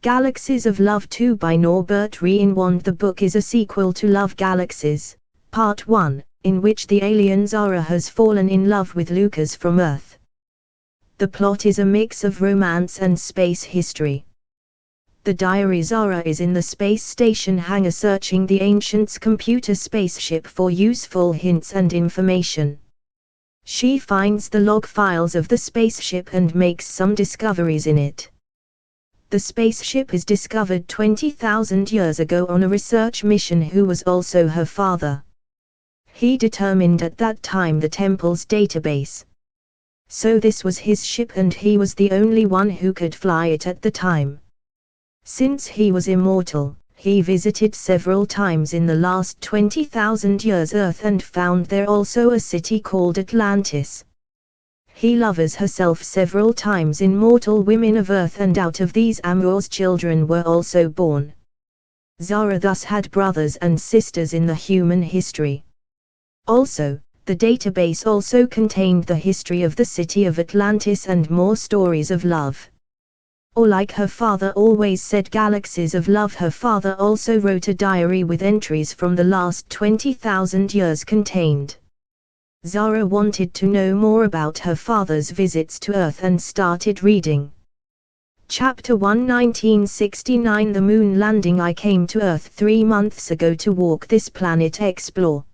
Galaxies of Love 2 by Norbert Reinwand. The book is a sequel to Love Galaxies, Part 1, in which the alien Zara has fallen in love with Lucas from Earth. The plot is a mix of romance and space history. The diary. Zara is in the space station hangar searching the Ancients' computer spaceship for useful hints and information. She finds the log files of the spaceship and makes some discoveries in it. The spaceship is discovered 20,000 years ago on a research mission. Who was also her father. He determined at that time the temple's database. So this was his ship and he was the only one who could fly it at the time. Since he was immortal, he visited several times in the last 20,000 years Earth and found there also a city called Atlantis. He loves herself several times in mortal women of Earth, and out of these amours children were also born. Zara thus had brothers and sisters in the human history. Also, the database also contained the history of the city of Atlantis and more stories of love. Or like her father always said, Galaxies of Love. Her father also wrote a diary with entries from the last 20,000 years contained. Zara wanted to know more about her father's visits to Earth and started reading. Chapter 1, 1969. The moon landing. I came to Earth 3 months ago to walk this planet, explore.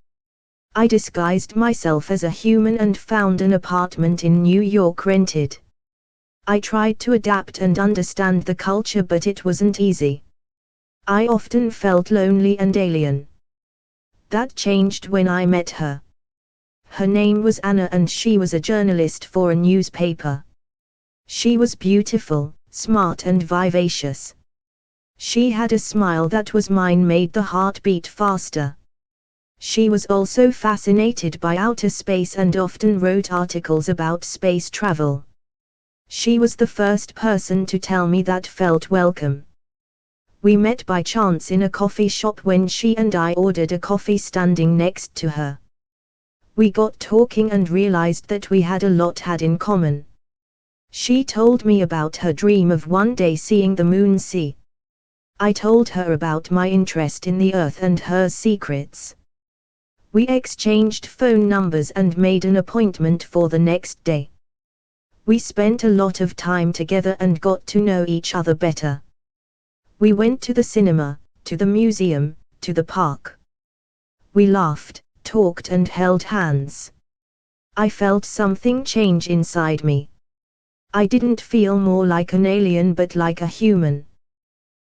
I disguised myself as a human and found an apartment in New York rented. I tried to adapt and understand the culture, but it wasn't easy. I often felt lonely and alien. That changed when I met her. Her name was Anna and she was a journalist for a newspaper. She was beautiful, smart and vivacious. She had a smile that was mine, made the heart beat faster. She was also fascinated by outer space and often wrote articles about space travel. She was the first person to tell me that felt welcome. We met by chance in a coffee shop when she and I ordered a coffee standing next to her. We got talking and realized that we had a lot in common. She told me about her dream of one day seeing the moon sea. I told her about my interest in the Earth and her secrets. We exchanged phone numbers and made an appointment for the next day. We spent a lot of time together and got to know each other better. We went to the cinema, to the museum, to the park. We laughed, talked and held hands. I felt something change inside me. I didn't feel more like an alien but like a human.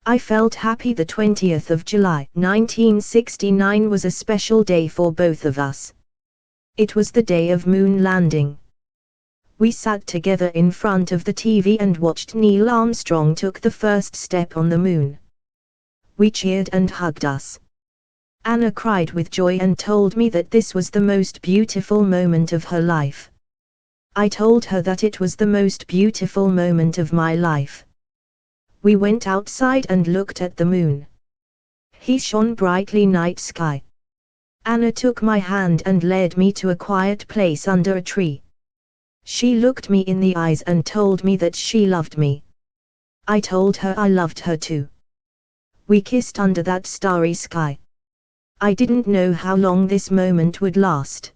I felt happy. The 20th of July, 1969 was a special day for both of us. It was the day of moon landing. We sat together in front of the TV and watched Neil Armstrong took the first step on the moon. We cheered and hugged us. Anna cried with joy and told me that this was the most beautiful moment of her life. I told her that it was the most beautiful moment of my life. We went outside and looked at the moon. He shone brightly, night sky. Anna took my hand and led me to a quiet place under a tree. She looked me in the eyes and told me that she loved me. I told her I loved her too. We kissed under that starry sky. I didn't know how long this moment would last.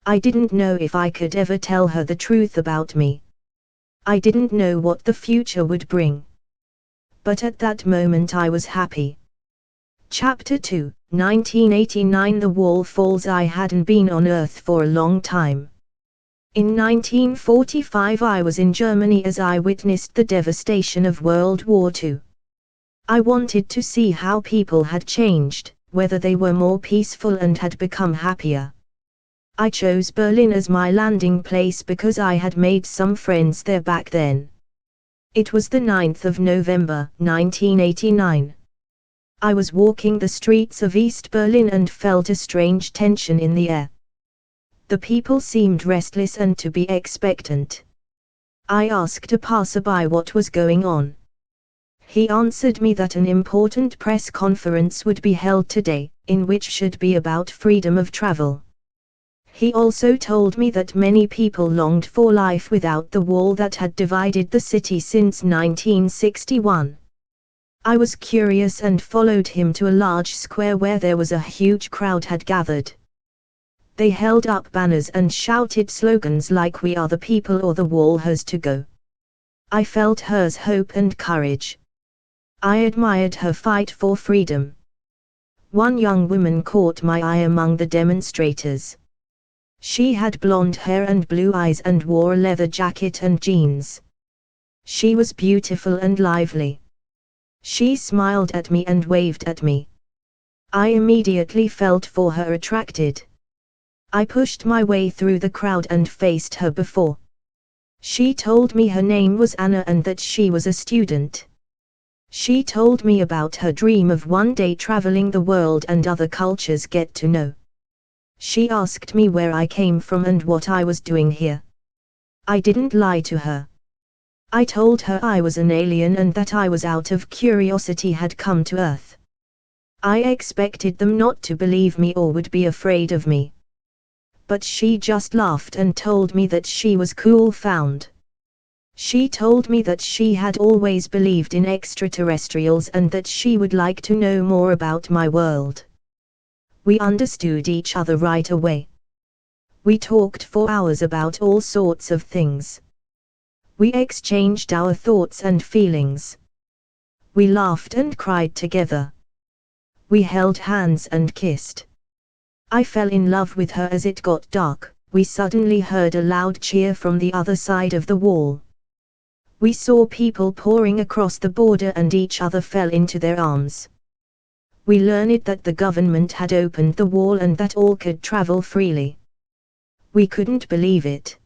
I didn't know if I could ever tell her the truth about me. I didn't know what the future would bring. But at that moment I was happy. Chapter 2, 1989. The wall falls. I hadn't been on Earth for a long time. In 1945 I was in Germany as I witnessed the devastation of World War II. I wanted to see how people had changed, whether they were more peaceful and had become happier. I chose Berlin as my landing place because I had made some friends there back then. It was the 9th of November, 1989. I was walking the streets of East Berlin and felt a strange tension in the air. The people seemed restless and to be expectant. I asked a passerby what was going on. He answered me that an important press conference would be held today, in which should be about freedom of travel. He also told me that many people longed for life without the wall that had divided the city since 1961. I was curious and followed him to a large square where there was a huge crowd had gathered. They held up banners and shouted slogans like "We are the people" or "The wall has to go." I felt hers hope and courage. I admired her fight for freedom. One young woman caught my eye among the demonstrators. She had blonde hair and blue eyes and wore a leather jacket and jeans. She was beautiful and lively. She smiled at me and waved at me. I immediately felt for her attracted. I pushed my way through the crowd and faced her before. She told me her name was Anna and that she was a student. She told me about her dream of one day traveling the world and other cultures get to know. She asked me where I came from and what I was doing here. I didn't lie to her. I told her I was an alien and that I was out of curiosity had come to Earth. I expected them not to believe me or would be afraid of me. But she just laughed and told me that she was cool found. She told me that she had always believed in extraterrestrials and that she would like to know more about my world. We understood each other right away. We talked for hours about all sorts of things. We exchanged our thoughts and feelings. We laughed and cried together. We held hands and kissed. I fell in love with her. As it got dark, we suddenly heard a loud cheer from the other side of the wall. We saw people pouring across the border and each other fell into their arms. We learned that the government had opened the wall and that all could travel freely. We couldn't believe it.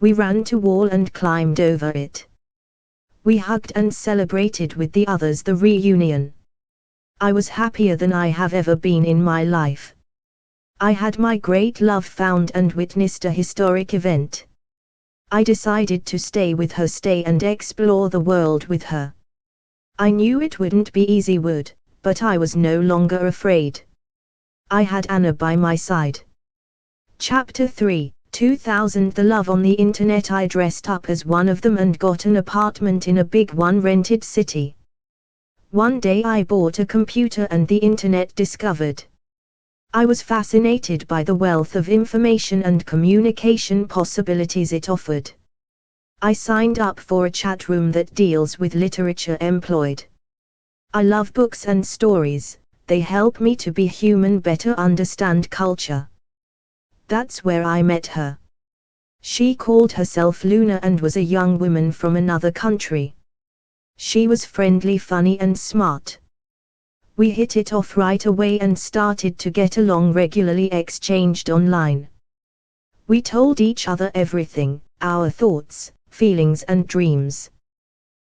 We ran to wall and climbed over it. We hugged and celebrated with the others the reunion. I was happier than I have ever been in my life. I had my great love found and witnessed a historic event. I decided to stay with her, stay and explore the world with her. I knew it wouldn't be easy, but I was no longer afraid. I had Anna by my side. Chapter 3, 2000. The love on the internet. I dressed up as one of them and got an apartment in a big one-rented city. One day I bought a computer and the internet discovered. I was fascinated by the wealth of information and communication possibilities it offered. I signed up for a chat room that deals with literature employed. I love books and stories, they help me to be human, better understand culture. That's where I met her. She called herself Luna and was a young woman from another country. She was friendly, funny and smart. We hit it off right away and started to get along regularly, exchanged online. We told each other everything, our thoughts, feelings and dreams.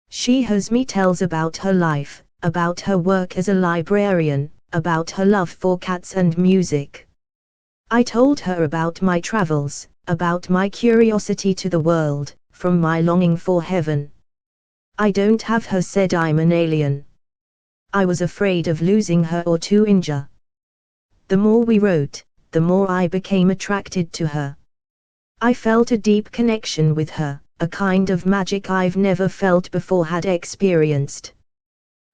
She has me tells about her life, about her work as a librarian, about her love for cats and music. I told her about my travels, about my curiosity to the world, from my longing for heaven. I don't have her said I'm an alien. I was afraid of losing her or to injure. The more we wrote, the more I became attracted to her. I felt a deep connection with her, a kind of magic I've never felt before, had experienced.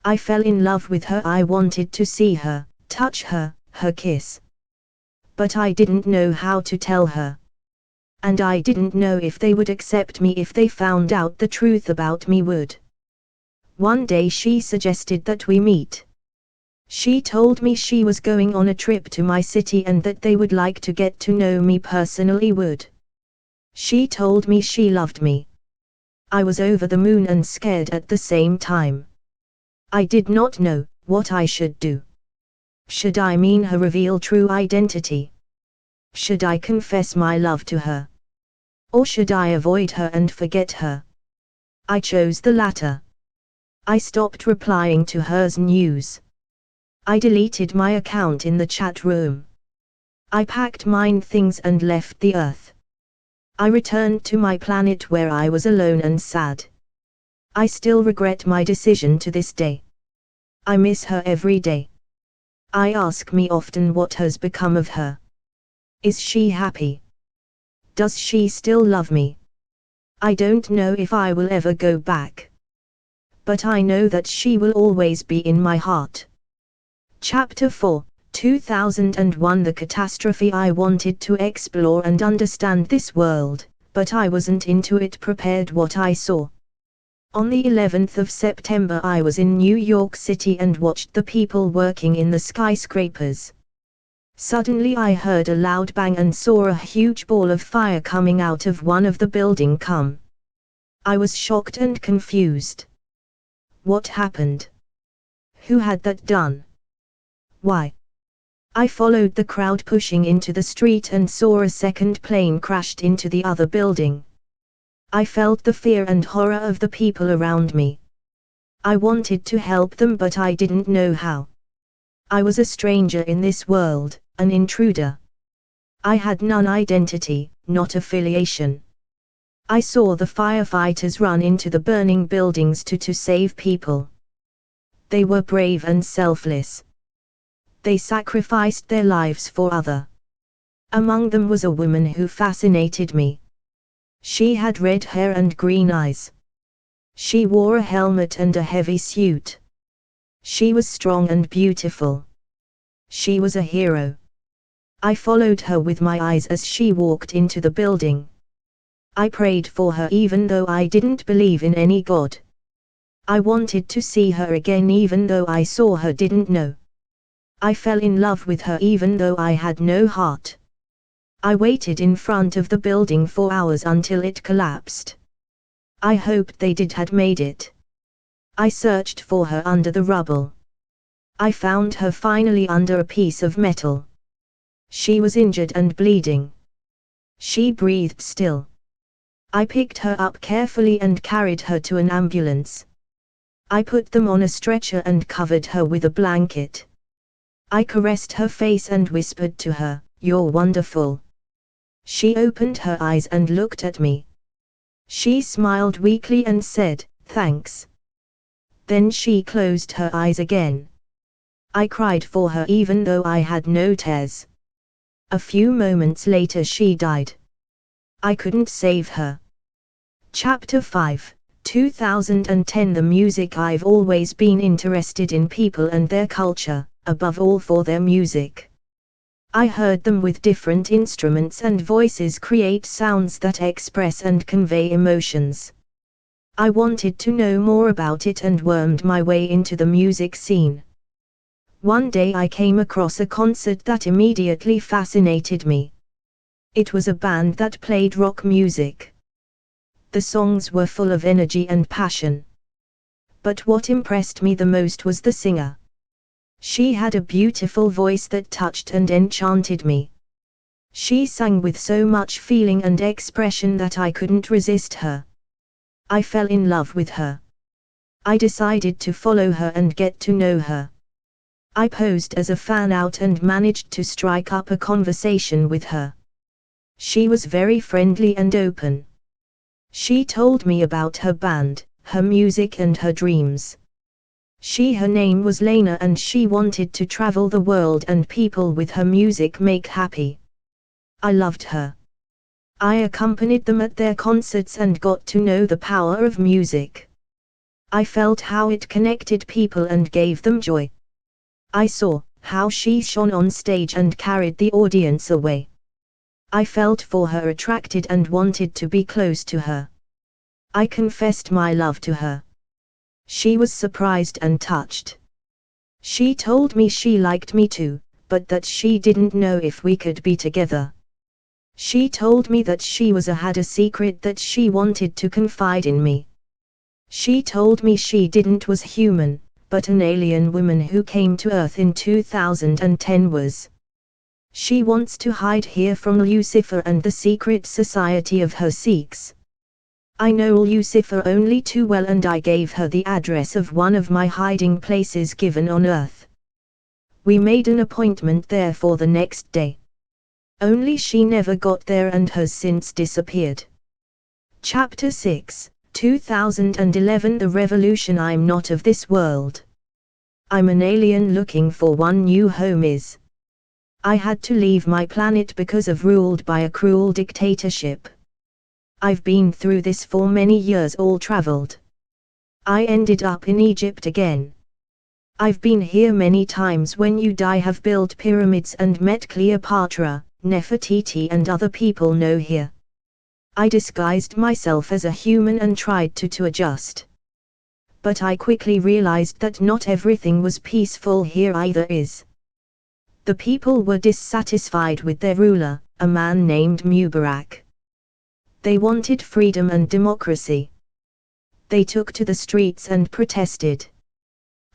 I fell in love with her. I wanted to see her, touch her, her kiss. But I didn't know how to tell her. And I didn't know if they would accept me if they found out the truth about me. One day she suggested that we meet. She told me she was going on a trip to my city and that they would like to get to know me personally. She told me she loved me. I was over the moon and scared at the same time. I did not know what I should do. Should I mean her, reveal true identity? Should I confess my love to her? Or should I avoid her and forget her? I chose the latter. I stopped replying to hers news. I deleted my account in the chat room. I packed mine things and left the Earth. I returned to my planet where I was alone and sad. I still regret my decision to this day. I miss her every day. I ask me often what has become of her. Is she happy? Does she still love me? I don't know if I will ever go back. but I know that she will always be in my heart. Chapter 4, 2001. The catastrophe. I wanted to explore and understand this world, but I wasn't into it prepared what I saw. On the 11th of September I was in New York City and watched the people working in the skyscrapers. Suddenly I heard a loud bang and saw a huge ball of fire coming out of one of the building come. I was shocked and confused. What happened? Who had that done? Why? I followed the crowd pushing into the street and saw a second plane crashed into the other building. I felt the fear and horror of the people around me. I wanted to help them but I didn't know how. I was a stranger in this world, an intruder. I had none identity, not affiliation. I saw the firefighters run into the burning buildings to save people. They were brave and selfless. They sacrificed their lives for others. Among them was a woman who fascinated me. She had red hair and green eyes. She wore a helmet and a heavy suit. She was strong and beautiful. She was a hero. I followed her with my eyes as she walked into the building. I prayed for her even though I didn't believe in any God. I wanted to see her again even though I saw her didn't know. I fell in love with her even though I had no heart. I waited in front of the building for hours until it collapsed. I hoped they had made it. I searched for her under the rubble. I found her finally under a piece of metal. She was injured and bleeding. She breathed still. I picked her up carefully and carried her to an ambulance. I put them on a stretcher and covered her with a blanket. I caressed her face and whispered to her, "You're wonderful." She opened her eyes and looked at me. She smiled weakly and said, "Thanks." Then she closed her eyes again. I cried for her even though I had no tears. A few moments later she died. I couldn't save her. Chapter 5, 2010. The music. I've always been interested in people and their culture, above all for their music. I heard them with different instruments and voices create sounds that express and convey emotions. I wanted to know more about it and wormed my way into the music scene. One day I came across a concert that immediately fascinated me. It was a band that played rock music. The songs were full of energy and passion. But what impressed me the most was the singer. She had a beautiful voice that touched and enchanted me. She sang with so much feeling and expression that I couldn't resist her. I fell in love with her. I decided to follow her and get to know her. I posed as a fan out and managed to strike up a conversation with her. She was very friendly and open. She told me about her band, her music and her dreams. Her name was Lena and she wanted to travel the world and people with her music make happy. I loved her. I accompanied them at their concerts and got to know the power of music. I felt how it connected people and gave them joy. I saw how she shone on stage and carried the audience away. I felt for her, attracted and wanted to be close to her. I confessed my love to her. She was surprised and touched. She told me she liked me too, but that she didn't know if we could be together. She told me that she had a secret that she wanted to confide in me. She told me she was human, but an alien woman who came to Earth in 2010 was. She wants to hide here from Lucifer and the secret society of her Sikhs. I know Lucifer only too well and I gave her the address of one of my hiding places given on Earth. We made an appointment there for the next day. Only she never got there and has since disappeared. Chapter 6, 2011. The revolution. I'm not of this world. I'm an alien looking for one new home. I had to leave my planet because of ruled by a cruel dictatorship. I've been through this for many years, all traveled. I ended up in Egypt again. I've been here many times when you die, have built pyramids and met Cleopatra, Nefertiti and other people know here. I disguised myself as a human and tried to adjust. But I quickly realized that not everything was peaceful here either is. The people were dissatisfied with their ruler, a man named Mubarak. They wanted freedom and democracy. They took to the streets and protested.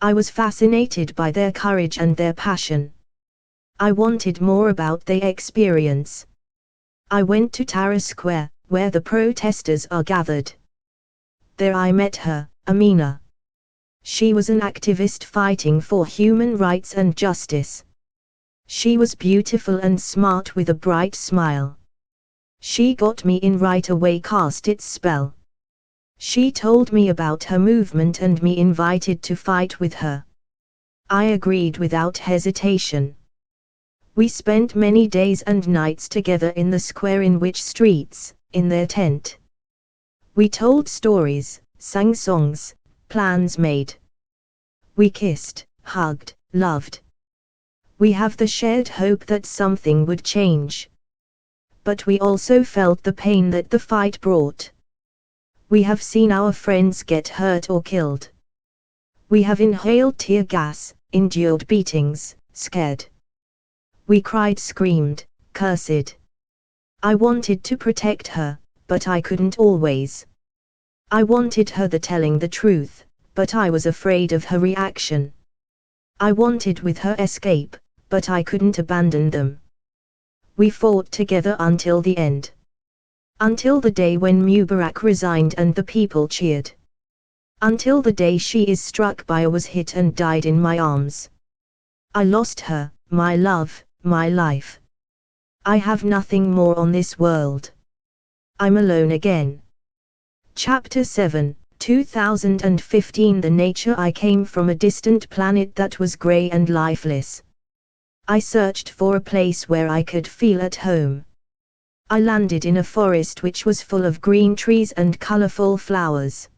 I was fascinated by their courage and their passion. I wanted more about their experience. I went to Tahrir Square, where the protesters are gathered. There I met her, Amina. She was an activist fighting for human rights and justice. She was beautiful and smart with a bright smile. She got me in right away, cast its spell. She told me about her movement and me invited to fight with her. I agreed without hesitation. We spent many days and nights together in the square, in which streets, in their tent. We told stories, sang songs, plans made. We kissed, hugged, loved. We have the shared hope that something would change. But we also felt the pain that the fight brought. We have seen our friends get hurt or killed. We have inhaled tear gas, endured beatings, scared. We cried, screamed, cursed. I wanted to protect her, but I couldn't always. I wanted her telling the truth, but I was afraid of her reaction. I wanted with her escape, but I couldn't abandon them. We fought together until the end. Until the day when Mubarak resigned and the people cheered. Until the day she is struck by or was hit and died in my arms. I lost her, my love, my life. I have nothing more on this world. I'm alone again. Chapter 7, 2015. The nature. I came from a distant planet that was grey and lifeless. I searched for a place where I could feel at home. I landed in a forest which was full of green trees and colorful flowers.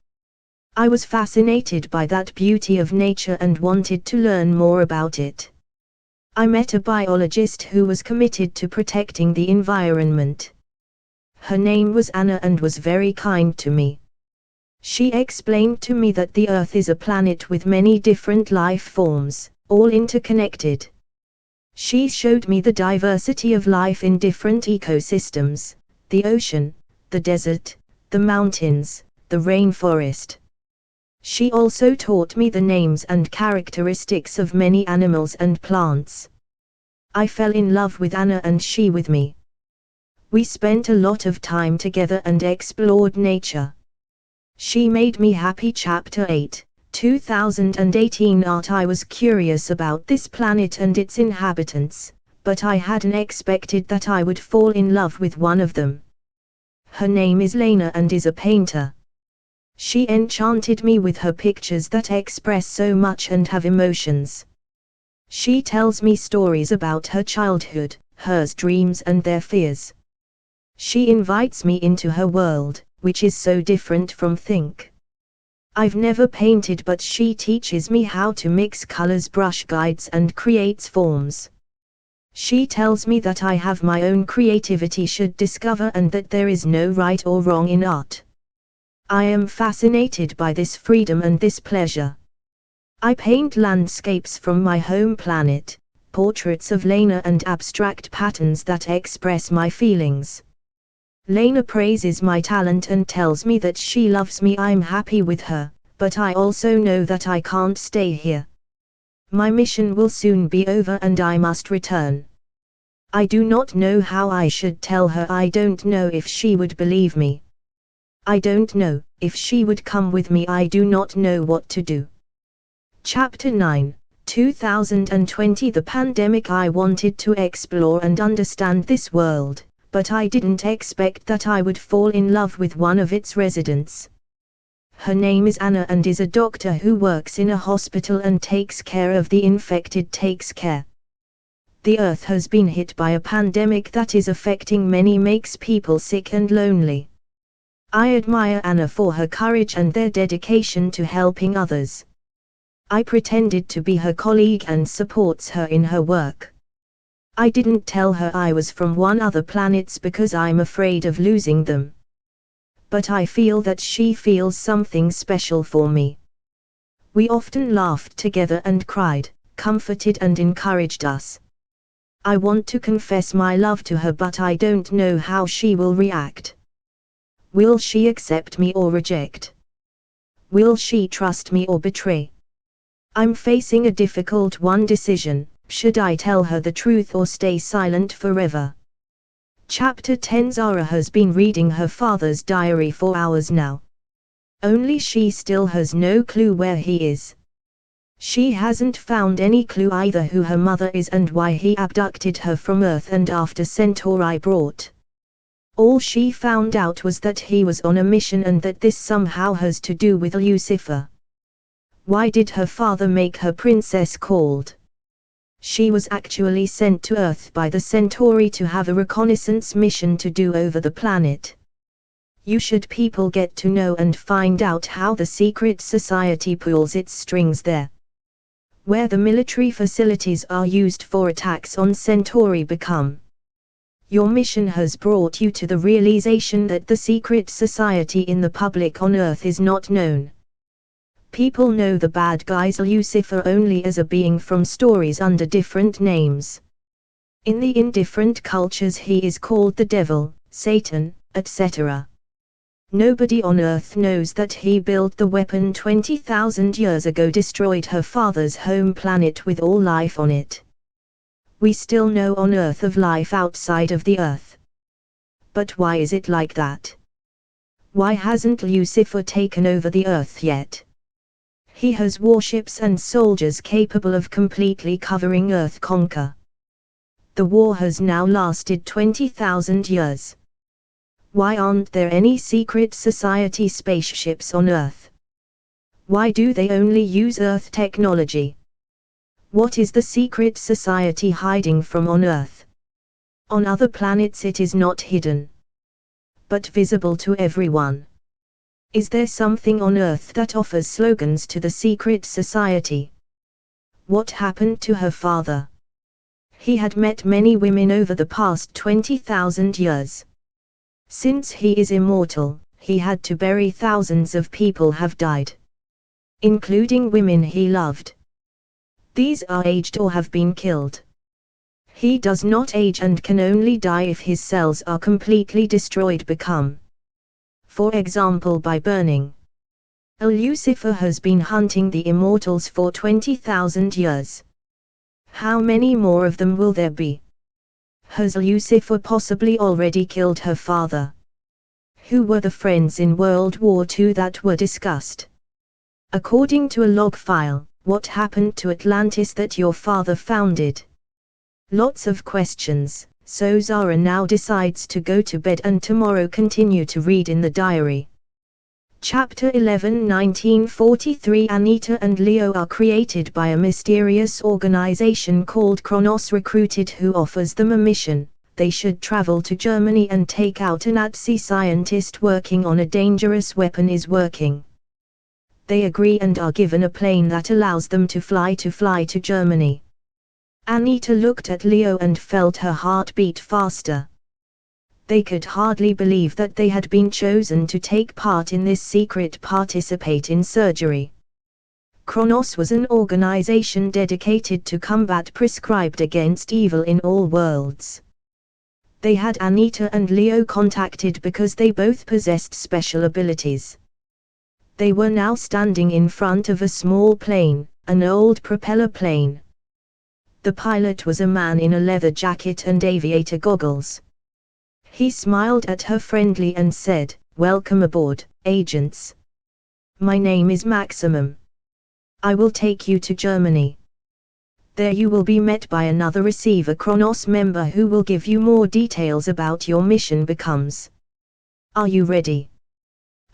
I was fascinated by that beauty of nature and wanted to learn more about it. I met a biologist who was committed to protecting the environment. Her name was Anna and was very kind to me. She explained to me that the Earth is a planet with many different life forms, all interconnected. She showed me the diversity of life in different ecosystems, the ocean, the desert, the mountains, the rainforest. She also taught me the names and characteristics of many animals and plants. I fell in love with Anna and she with me. We spent a lot of time together and explored nature. She made me happy. Chapter 8, 2018. Art. I was curious about this planet and its inhabitants, but I hadn't expected that I would fall in love with one of them. Her name is Lena and is a painter. She enchanted me with her pictures that express so much and have emotions. She tells me stories about her childhood, her dreams and their fears. She invites me into her world, which is so different from think. I've never painted, but she teaches me how to mix colors, brush guides and creates forms. She tells me that I have my own creativity, should discover, and that there is no right or wrong in art. I am fascinated by this freedom and this pleasure. I paint landscapes from my home planet, portraits of Lena and abstract patterns that express my feelings. Lena praises my talent and tells me that she loves me. I'm happy with her, but I also know that I can't stay here. My mission will soon be over and I must return. I do not know how I should tell her. I don't know if she would believe me. I don't know if she would come with me. I do not know what to do. Chapter 9, 2020. The pandemic. I wanted to explore and understand this world, but I didn't expect that I would fall in love with one of its residents. Her name is Anna and is a doctor who works in a hospital and takes care of the infected. The Earth has been hit by a pandemic that is affecting many, makes people sick and lonely. I admire Anna for her courage and their dedication to helping others. I pretended to be her colleague and supports her in her work. I didn't tell her I was from one other planets because I'm afraid of losing them. But I feel that she feels something special for me. We often laughed together and cried, comforted and encouraged us. I want to confess my love to her, but I don't know how she will react. Will she accept me or reject? Will she trust me or betray? I'm facing a difficult decision. Should I tell her the truth or stay silent forever? Chapter 10. Zara has been reading her father's diary for hours now. Only she still has no clue where he is. She hasn't found any clue either who her mother is and why he abducted her from Earth and after Centauri brought. All she found out was that he was on a mission and that this somehow has to do with Lucifer. Why did her father make her princess called? She was actually sent to Earth by the Centauri to have a reconnaissance mission to do over the planet. You should people get to know and find out how the secret society pulls its strings there. Where the military facilities are used for attacks on Centauri become. Your mission has brought you to the realization that the secret society in the public on Earth is not known. People know the bad guys Lucifer only as a being from stories under different names. In the indifferent cultures he is called the devil, Satan, etc. Nobody on Earth knows that he built the weapon 20,000 years ago, destroyed her father's home planet with all life on it. We still know on Earth of life outside of the Earth. But why is it like that? Why hasn't Lucifer taken over the Earth yet? He has warships and soldiers capable of completely covering Earth conquer. The war has now lasted 20,000 years. Why aren't there any secret society spaceships on Earth? Why do they only use Earth technology? What is the secret society hiding from on Earth? On other planets it is not hidden, but visible to everyone. Is there something on Earth that offers slogans to the secret society? What happened to her father? He had met many women over the past 20,000 years. Since he is immortal, he had to bury thousands of people have died, including women he loved. These are aged or have been killed. He does not age and can only die if his cells are completely destroyed, become. For example, by burning. Lucifer has been hunting the immortals for 20,000 years. How many more of them will there be? Has Lucifer possibly already killed her father? Who were the friends in World War II that were discussed? According to a log file, what happened to Atlantis that your father founded? Lots of questions, so Zara now decides to go to bed and tomorrow continue to read in the diary. Chapter 11. 1943. Anita and Leo are created by a mysterious organization called Kronos Recruited who offers them a mission. They should travel to Germany and take out a Nazi scientist working on a dangerous weapon is working. They agree and are given a plane that allows them to fly to Germany. Anita looked at Leo and felt her heart beat faster. They could hardly believe that they had been chosen to take part in this secret participate in surgery. Kronos was an organization dedicated to combat prescribed against evil in all worlds. They had Anita and Leo contacted because they both possessed special abilities. They were now standing in front of a small plane, an old propeller plane. The pilot was a man in a leather jacket and aviator goggles. He smiled at her friendly and said, "Welcome aboard, agents. My name is Maximum. I will take you to Germany. There you will be met by another receiver Kronos member who will give you more details about your mission becomes. Are you ready?"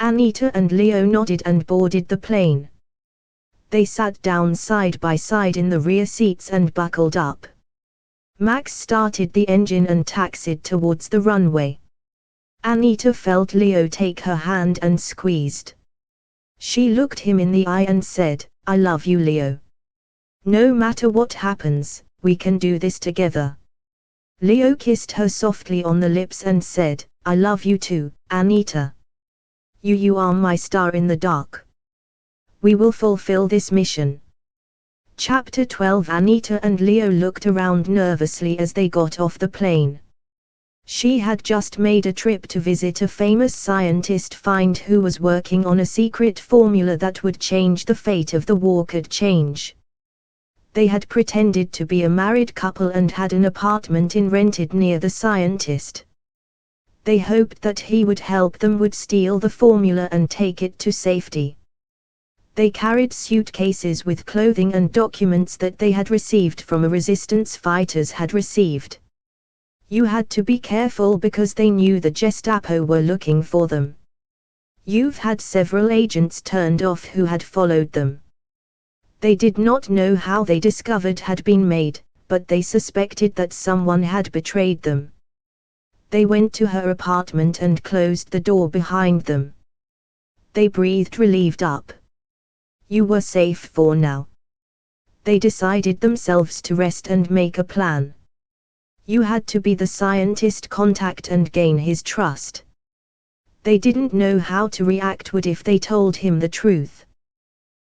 Anita and Leo nodded and boarded the plane. They sat down side by side in the rear seats and buckled up. Max started the engine and taxied towards the runway. Anita felt Leo take her hand and squeezed. She looked him in the eye and said, "I love you, Leo. No matter what happens, we can do this together." Leo kissed her softly on the lips and said, "I love you too, Anita. You are my star in the dark. We will fulfill this mission." Chapter 12. Anita and Leo looked around nervously as they got off the plane. She had just made a trip to visit a famous scientist friend who was working on a secret formula that would change the fate of the war. Could change. They had pretended to be a married couple and had an apartment rented near the scientist. They hoped that he would help them would steal the formula and take it to safety. They carried suitcases with clothing and documents that they had received from a resistance fighters had received. You had to be careful because they knew the Gestapo were looking for them. You've had several agents turned off who had followed them. They did not know how they discovered had been made, but they suspected that someone had betrayed them. They went to her apartment and closed the door behind them. They breathed relieved up. You were safe for now. They decided themselves to rest and make a plan. You had to be the scientist contact and gain his trust. They didn't know how to react if they told him the truth.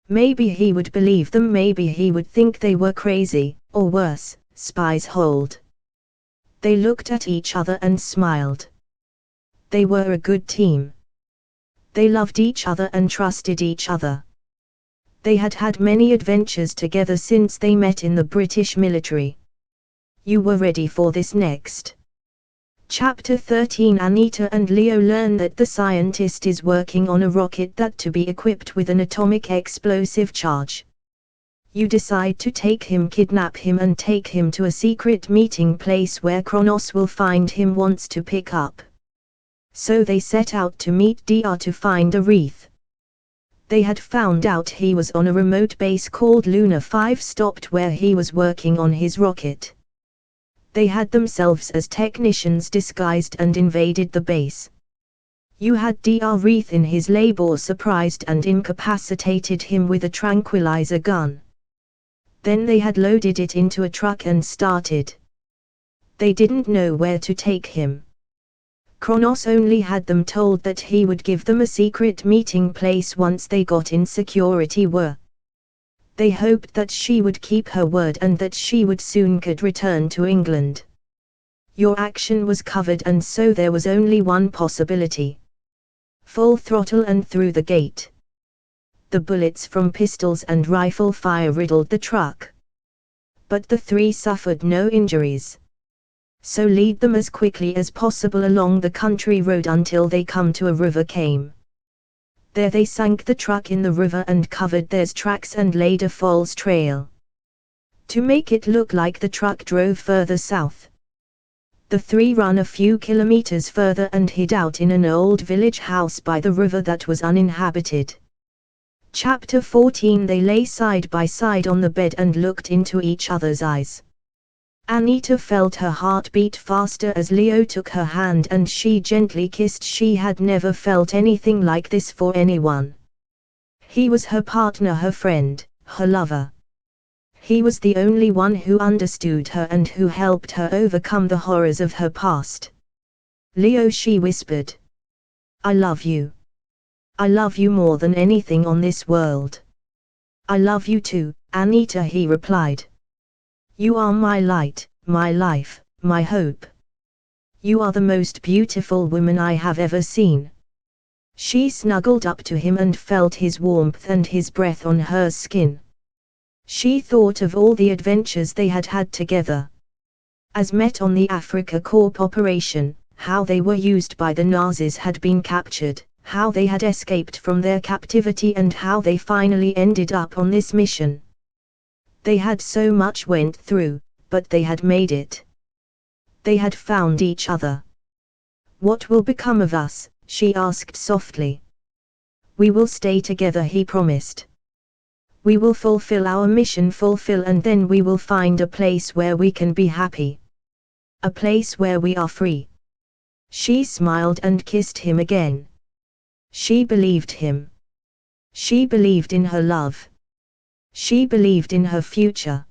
Maybe he would believe them, maybe he would think they were crazy, or worse, spies hold. They looked at each other and smiled. They were a good team. They loved each other and trusted each other. They had had many adventures together since they met in the British military. You were ready for this next. Chapter 13. Anita and Leo learn that the scientist is working on a rocket that to be equipped with an atomic explosive charge. You decide to take him, kidnap him and take him to a secret meeting place where Kronos will find him wants to pick up. So they set out to meet Dr. to find a wreath. They had found out he was on a remote base called Luna 5, stopped where he was working on his rocket. They had themselves as technicians disguised and invaded the base. You had Dr. Wreath in his labor, surprised and incapacitated him with a tranquilizer gun. Then they had loaded it into a truck and started. They didn't know where to take him. Kronos only had them told that he would give them a secret meeting place once they got in. Security were. They hoped that she would keep her word and that she would soon could return to England. Your action was covered and so there was only one possibility. Full throttle and through the gate. The bullets from pistols and rifle fire riddled the truck. But the three suffered no injuries. So lead them as quickly as possible along the country road until they come to a river came. There they sank the truck in the river and covered their tracks and laid a false trail. To make it look like the truck drove further south. The three ran a few kilometers further and hid out in an old village house by the river that was uninhabited. Chapter 14. They lay side by side on the bed and looked into each other's eyes. Anita felt her heart beat faster as Leo took her hand and she gently kissed. She had never felt anything like this for anyone. He was her partner, her friend, her lover. He was the only one who understood her and who helped her overcome the horrors of her past. Leo, she whispered. I love you. I love you more than anything on this world. I love you too, Anita, he replied. You are my light, my life, my hope. You are the most beautiful woman I have ever seen. She snuggled up to him and felt his warmth and his breath on her skin. She thought of all the adventures they had had together. As met on the Africa Corp operation, how they were used by the Nazis, had been captured, how they had escaped from their captivity and how they finally ended up on this mission. They had so much went through, but they had made it. They had found each other. What will become of us? She asked softly. We will stay together, he promised. We will fulfill our mission, and then we will find a place where we can be happy. A place where we are free. She smiled and kissed him again. She believed him. She believed in her love. She believed in her future.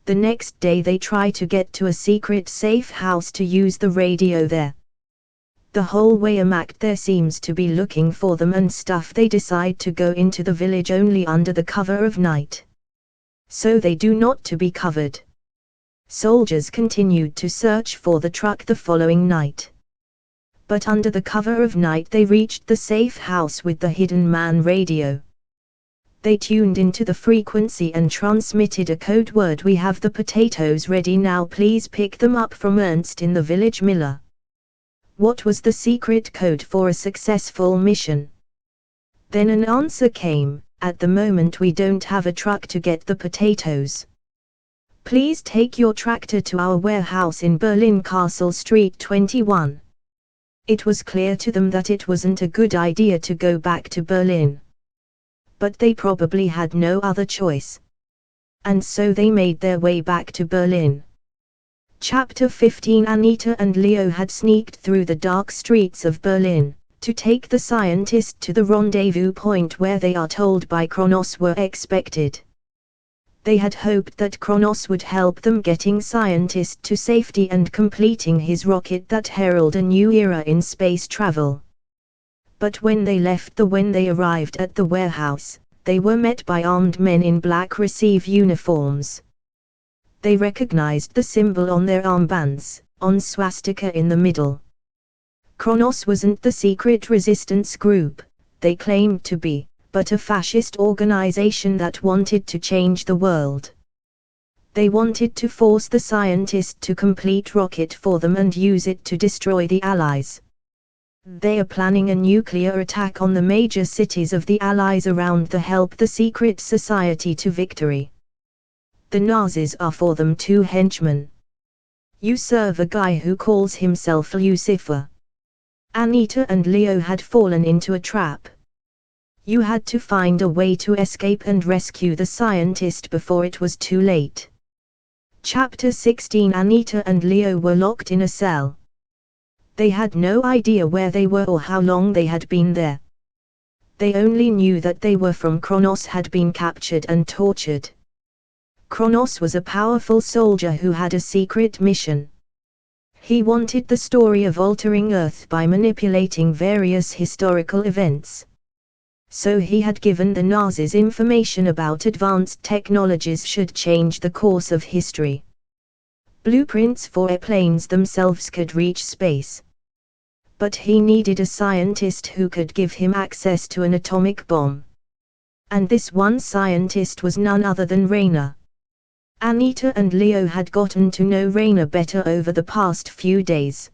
The next day they try to get to a secret safe house to use the radio there. The whole way Amak there seems to be looking for them and stuff. They decide to go into the village only under the cover of night. So they do not to be covered. Soldiers continued to search for the truck the following night. But under the cover of night they reached the safe house with the hidden man radio. They tuned into the frequency and transmitted a code word: "We have the potatoes ready now, please pick them up from Ernst in the village miller." What was the secret code for a successful mission? Then an answer came: "At the moment we don't have a truck to get the potatoes. Please take your tractor to our warehouse in Berlin, Castle Street 21. It was clear to them that it wasn't a good idea to go back to Berlin. But they probably had no other choice. And so they made their way back to Berlin. Chapter 15. Anita and Leo had sneaked through the dark streets of Berlin, to take the scientist to the rendezvous point where they are told by Kronos were expected. They had hoped that Kronos would help them getting scientist to safety and completing his rocket that herald a new era in space travel. But when they arrived at the warehouse, they were met by armed men in black receive uniforms. They recognized the symbol on their armbands, on swastika in the middle. Kronos wasn't the secret resistance group they claimed to be, but a fascist organization that wanted to change the world. They wanted to force the scientist to complete rocket for them and use it to destroy the Allies. They are planning a nuclear attack on the major cities of the Allies around the help the secret society to victory. The Nazis are for them two henchmen. You serve a guy who calls himself Lucifer. Anita and Leo had fallen into a trap. You had to find a way to escape and rescue the scientist before it was too late. Chapter 16. Anita and Leo were locked in a cell. They had no idea where they were or how long they had been there. They only knew that they were from Kronos had been captured and tortured. Kronos was a powerful soldier who had a secret mission. He wanted the story of altering Earth by manipulating various historical events. So he had given the Nazis information about advanced technologies should change the course of history. Blueprints for airplanes themselves could reach space. But he needed a scientist who could give him access to an atomic bomb. And this one scientist was none other than Raina. Anita and Leo had gotten to know Raina better over the past few days.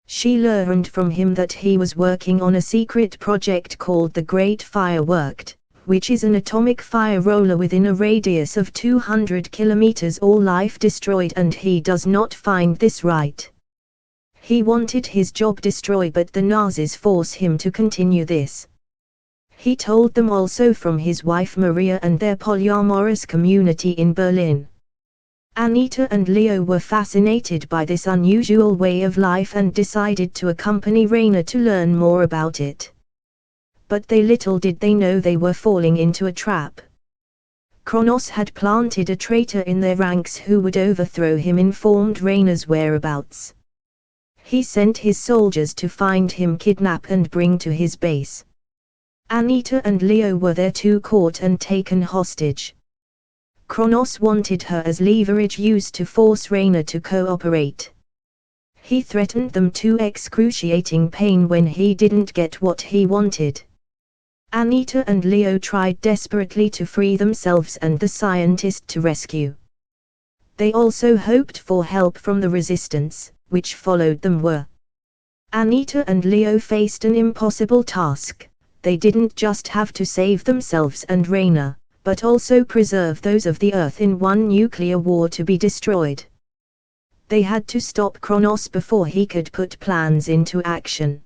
She learned from him that he was working on a secret project called the Great Firework, which is an atomic fire roller within a radius of 200 kilometers, all life destroyed, and he does not find this right. He wanted his job destroyed, but the Nazis force him to continue this. He told them also from his wife Maria and their polyamorous community in Berlin. Anita and Leo were fascinated by this unusual way of life and decided to accompany Raina to learn more about it. But little did they know they were falling into a trap. Kronos had planted a traitor in their ranks who would overthrow him, informed Raina's whereabouts. He sent his soldiers to find him, kidnap and bring to his base. Anita and Leo were there too, caught and taken hostage. Kronos wanted her as leverage used to force Raina to cooperate. He threatened them to excruciating pain when he didn't get what he wanted. Anita and Leo tried desperately to free themselves and the scientist to rescue. They also hoped for help from the resistance, which followed them were. Anita and Leo faced an impossible task. They didn't just have to save themselves and Raina, but also preserve those of the Earth in one nuclear war to be destroyed. They had to stop Kronos before he could put plans into action.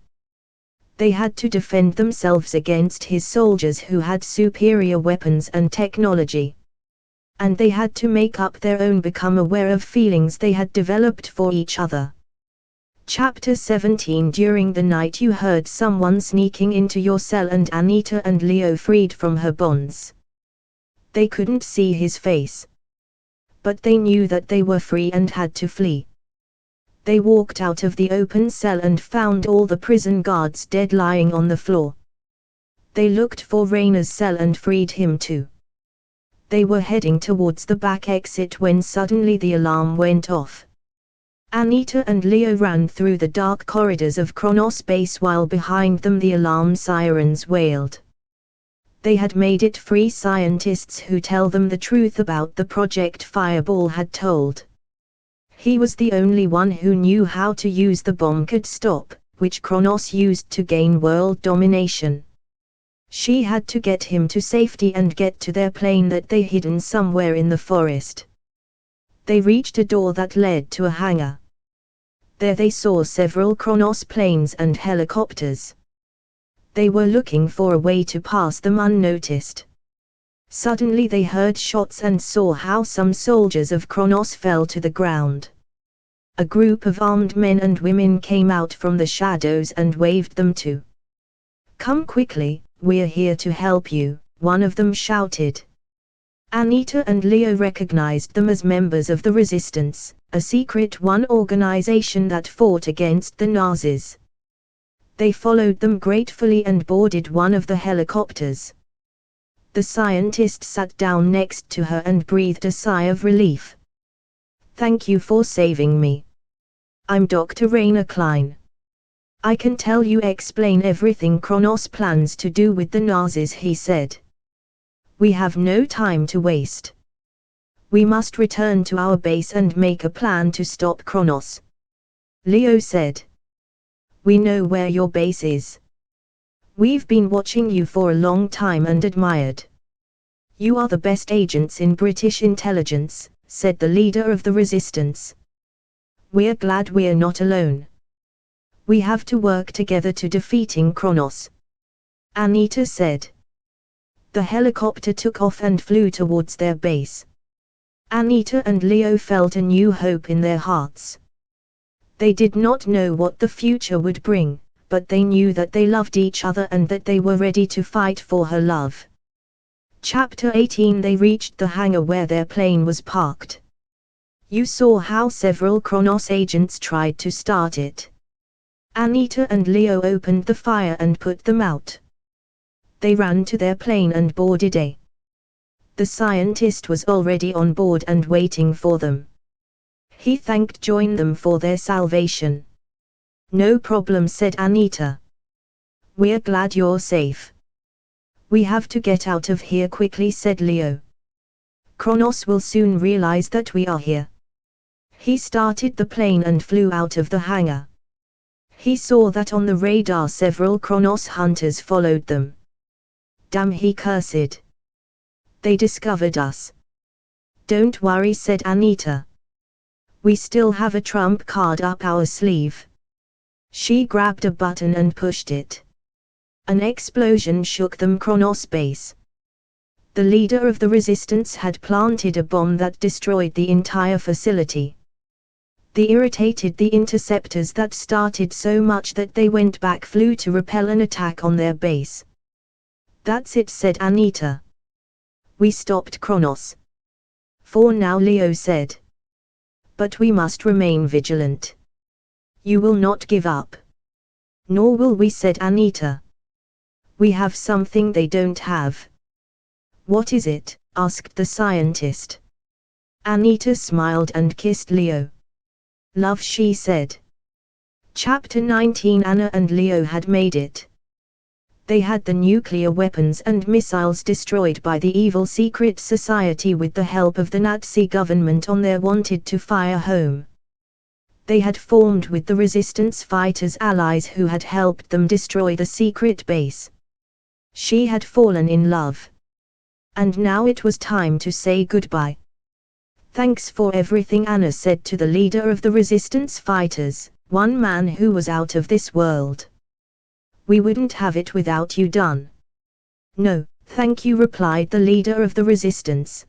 They had to defend themselves against his soldiers who had superior weapons and technology. And they had to make up their own, become aware of feelings they had developed for each other. Chapter 17. During the night you heard someone sneaking into your cell and Anita and Leo freed from her bonds. They couldn't see his face, but they knew that they were free and had to flee. They walked out of the open cell and found all the prison guards dead lying on the floor. They looked for Rainer's cell and freed him too. They were heading towards the back exit when suddenly the alarm went off. Anita and Leo ran through the dark corridors of Kronos base while behind them the alarm sirens wailed. They had made it free. Scientists who tell them the truth about the project Fireball had told. He was the only one who knew how to use the bomb could stop, which Kronos used to gain world domination. She had to get him to safety and get to their plane that they hidden somewhere in the forest. They reached a door that led to a hangar. There they saw several Kronos planes and helicopters. They were looking for a way to pass them unnoticed. Suddenly they heard shots and saw how some soldiers of Kronos fell to the ground. A group of armed men and women came out from the shadows and waved them to. "Come quickly, we're here to help you," one of them shouted. Anita and Leo recognized them as members of the Resistance, a secret organization that fought against the Nazis. They followed them gratefully and boarded one of the helicopters. The scientist sat down next to her and breathed a sigh of relief. "Thank you for saving me. I'm Dr. Rainer Klein. I can tell you explain everything Kronos plans to do with the Nazis," he said. "We have no time to waste. We must return to our base and make a plan to stop Kronos." Leo said. "We know where your base is. We've been watching you for a long time and admired. You are the best agents in British intelligence," said the leader of the Resistance. "We're glad we're not alone. We have to work together to defeating Kronos," Anita said. The helicopter took off and flew towards their base. Anita and Leo felt a new hope in their hearts. They did not know what the future would bring, but they knew that they loved each other and that they were ready to fight for her love. Chapter 18. They reached the hangar where their plane was parked. You saw how several Kronos agents tried to start it. Anita and Leo opened the fire and put them out. They ran to their plane and boarded it. The scientist was already on board and waiting for them. He thanked them for their salvation. "No problem," said Anita. "We're glad you're safe. We have to get out of here quickly," said Leo. "Kronos will soon realize that we are here." He started the plane and flew out of the hangar. He saw that on the radar several Kronos hunters followed them. "Damn," he cursed. "They discovered us." "Don't worry," said Anita. "We still have a trump card up our sleeve." She grabbed a button and pushed it. An explosion shook them Kronos base. The leader of the Resistance had planted a bomb that destroyed the entire facility. They irritated the interceptors that started so much that they went back, flew to repel an attack on their base. "That's it," said Anita. "We stopped Kronos. For now," Leo said. "But we must remain vigilant. You will not give up." "Nor will we," said Anita. "We have something they don't have." "What is it?" asked the scientist. Anita smiled and kissed Leo. "Love," she said. Chapter 19. Anna and Leo had made it. They had the nuclear weapons and missiles destroyed by the evil secret society with the help of the Nazi government on their wanted to fire home. They had formed with the Resistance fighters allies who had helped them destroy the secret base. She had fallen in love. And now it was time to say goodbye. "Thanks for everything," Anna said to the leader of the Resistance fighters, one man who was out of this world. "We wouldn't have it without you, Dun." "No, thank you," replied the leader of the Resistance.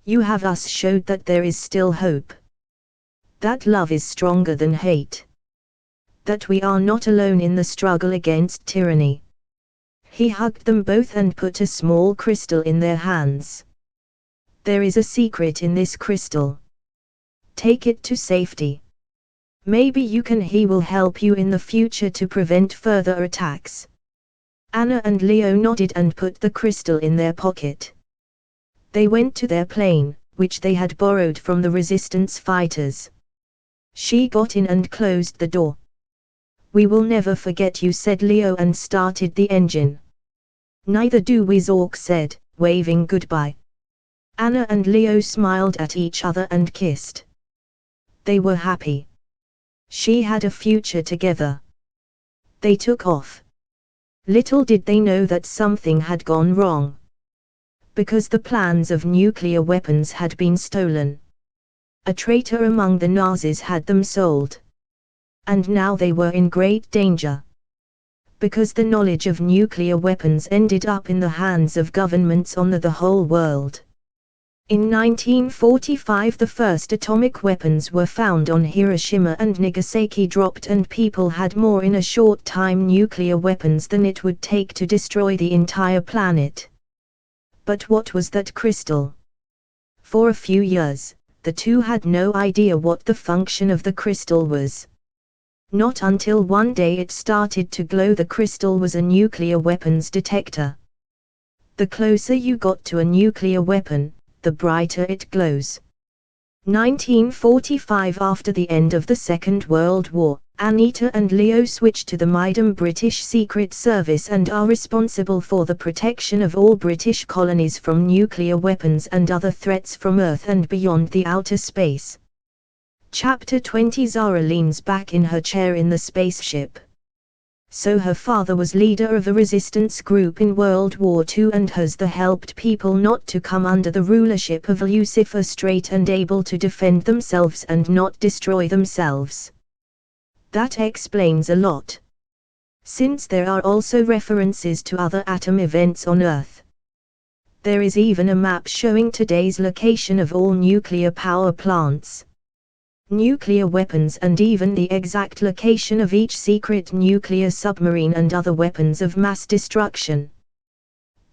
"You have us showed that there is still hope. That love is stronger than hate. that we are not alone in the struggle against tyranny. He hugged them both and put a small crystal in their hands. There is a secret in this crystal. Take it to safety. Maybe he will help you in the future to prevent further attacks. Anna and Leo nodded and put the crystal in their pocket. They went to their plane, which they had borrowed from the resistance fighters. She got in and closed the door. "We will never forget you," said Leo, and started the engine. "Neither do we," Zork said, waving goodbye. Anna and Leo smiled at each other and kissed. They were happy. She had a future together. They took off. Little did they know that something had gone wrong. Because the plans of nuclear weapons had been stolen. A traitor among the Nazis had them sold. And now they were in great danger. Because the knowledge of nuclear weapons ended up in the hands of governments on the whole world. In 1945 the first atomic weapons were found on Hiroshima and Nagasaki, dropped, and people had more in a short time nuclear weapons than it would take to destroy the entire planet. But what was that crystal? For a few years, the two had no idea what the function of the crystal was. Not until one day it started to glow. The crystal was a nuclear weapons detector. The closer you got to a nuclear weapon, the brighter it glows. 1945. After the end of the Second World War, Anita and Leo switched to the MIDEM British Secret Service and are responsible for the protection of all British colonies from nuclear weapons and other threats from Earth and beyond the outer space. Chapter 20. Zara leans back in her chair in the spaceship. So her father was leader of a resistance group in World War II and has helped people not to come under the rulership of Lucifer, straight and able to defend themselves and not destroy themselves. That explains a lot. Since there are also references to other atom events on Earth. There is even a map showing today's location of all nuclear power plants, nuclear weapons, and even the exact location of each secret nuclear submarine and other weapons of mass destruction.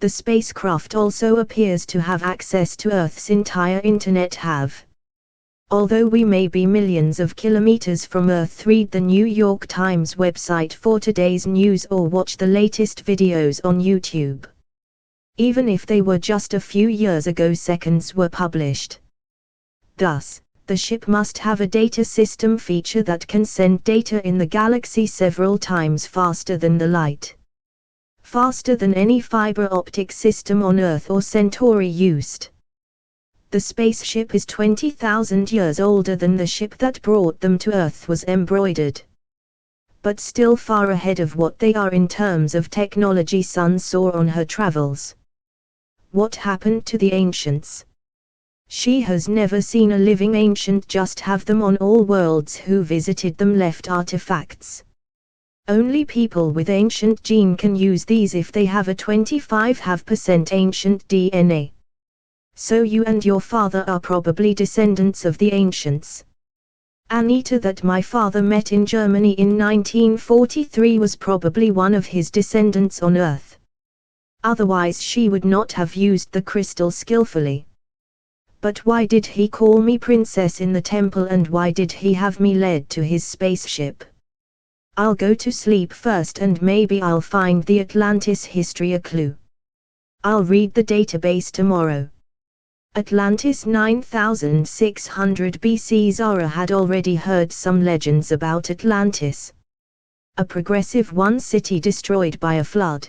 The spacecraft also appears to have access to Earth's entire internet. Although we may be millions of kilometers from Earth, read the New York Times website for today's news or watch the latest videos on YouTube. Even if they were just a few years ago, seconds were published. Thus, the ship must have a data system feature that can send data in the galaxy several times faster than the light. Faster than any fiber optic system on Earth or Centauri used. The spaceship is 20,000 years older than the ship that brought them to Earth was embroidered. But still far ahead of what they are in terms of technology Sun saw on her travels. What happened to the ancients? She has never seen a living ancient, just have them on all worlds who visited them left artifacts. Only people with ancient gene can use these if they have a 25% ancient DNA. So you and your father are probably descendants of the ancients. Anita that my father met in Germany in 1943 was probably one of his descendants on Earth. Otherwise she would not have used the crystal skillfully. But why did he call me princess in the temple, and why did he have me led to his spaceship? I'll go to sleep first and maybe I'll find the Atlantis history a clue. I'll read the database tomorrow. Atlantis 9600 BC. Zara had already heard some legends about Atlantis. A progressive one city destroyed by a flood.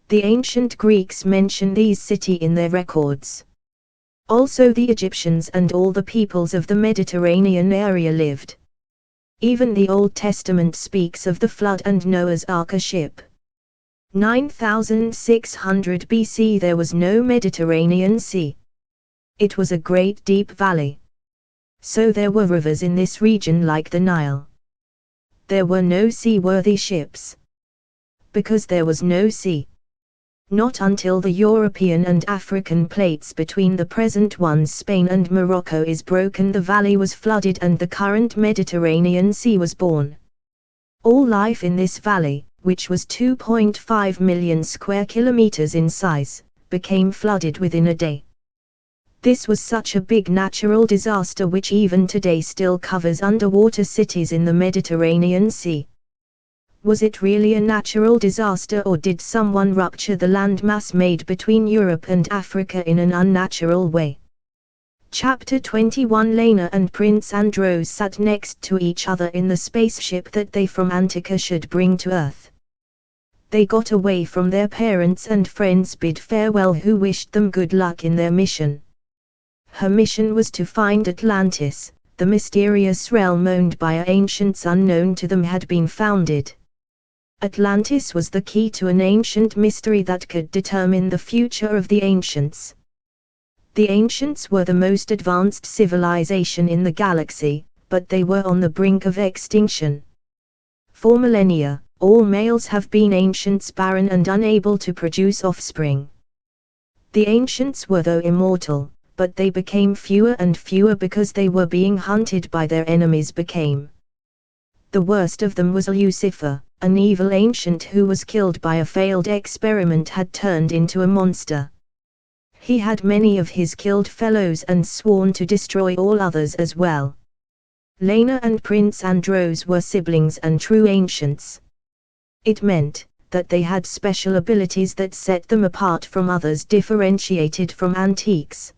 The ancient Greeks mention these cities in their records. Also the Egyptians and all the peoples of the Mediterranean area lived. Even the Old Testament speaks of the flood and Noah's Ark, a ship. 9600 BC there was no Mediterranean Sea. It was a great deep valley. So there were rivers in this region like the Nile. There were no seaworthy ships. Because there was no sea. Not until the European and African plates between the present ones Spain and Morocco is broken the valley was flooded and the current Mediterranean Sea was born. All life in this valley, which was 2.5 million square kilometers in size, became flooded within a day. This was such a big natural disaster which even today still covers underwater cities in the Mediterranean Sea. Was it really a natural disaster, or did someone rupture the landmass made between Europe and Africa in an unnatural way? Chapter 21. Lena and Prince Andros sat next to each other in the spaceship that they from Antarctica should bring to Earth. They got away from their parents and friends, bid farewell, who wished them good luck in their mission. Her mission was to find Atlantis, the mysterious realm owned by ancients unknown to them had been founded. Atlantis was the key to an ancient mystery that could determine the future of the ancients. The ancients were the most advanced civilization in the galaxy, but they were on the brink of extinction. For millennia, all males have been ancients, barren and unable to produce offspring. The ancients were though immortal, but they became fewer and fewer because they were being hunted by their enemies became. The worst of them was Lucifer, an evil ancient who was killed by a failed experiment, had turned into a monster. He had many of his killed fellows and sworn to destroy all others as well. Lena and Prince Andros were siblings and true ancients. It meant that they had special abilities that set them apart from others, differentiated from antiques.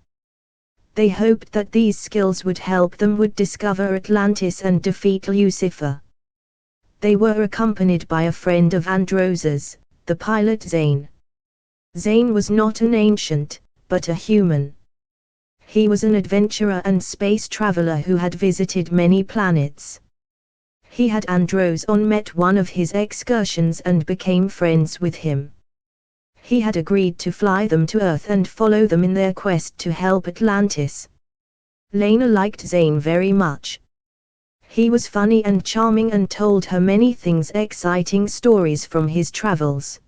They hoped that these skills would help them would discover Atlantis and defeat Lucifer. They were accompanied by a friend of Andros's, the pilot Zane. Zane was not an ancient, but a human. He was an adventurer and space traveler who had visited many planets. He had Andros on met one of his excursions and became friends with him. He had agreed to fly them to Earth and follow them in their quest to help Atlantis. Lena liked Zane very much. He was funny and charming and told her many things, exciting stories from his travels.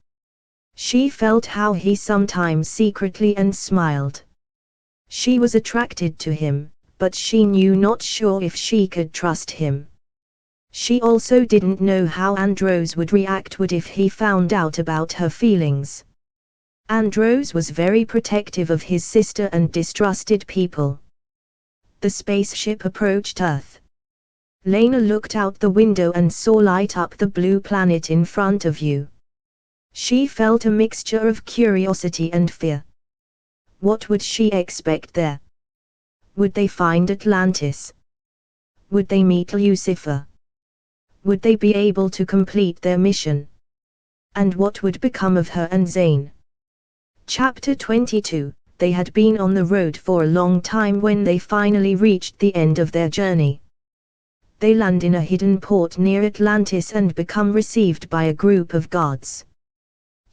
She felt how he sometimes secretly and smiled. She was attracted to him, but she knew not sure if she could trust him. She also didn't know how Andros would react if he found out about her feelings. Andros was very protective of his sister and distrusted people. The spaceship approached Earth. Lena looked out the window and saw light up the blue planet in front of you. She felt a mixture of curiosity and fear. What would she expect there? Would they find Atlantis? Would they meet Lucifer? Would they be able to complete their mission? And what would become of her and Zane? Chapter 22. They had been on the road for a long time when they finally reached the end of their journey. They land in a hidden port near Atlantis and become received by a group of guards.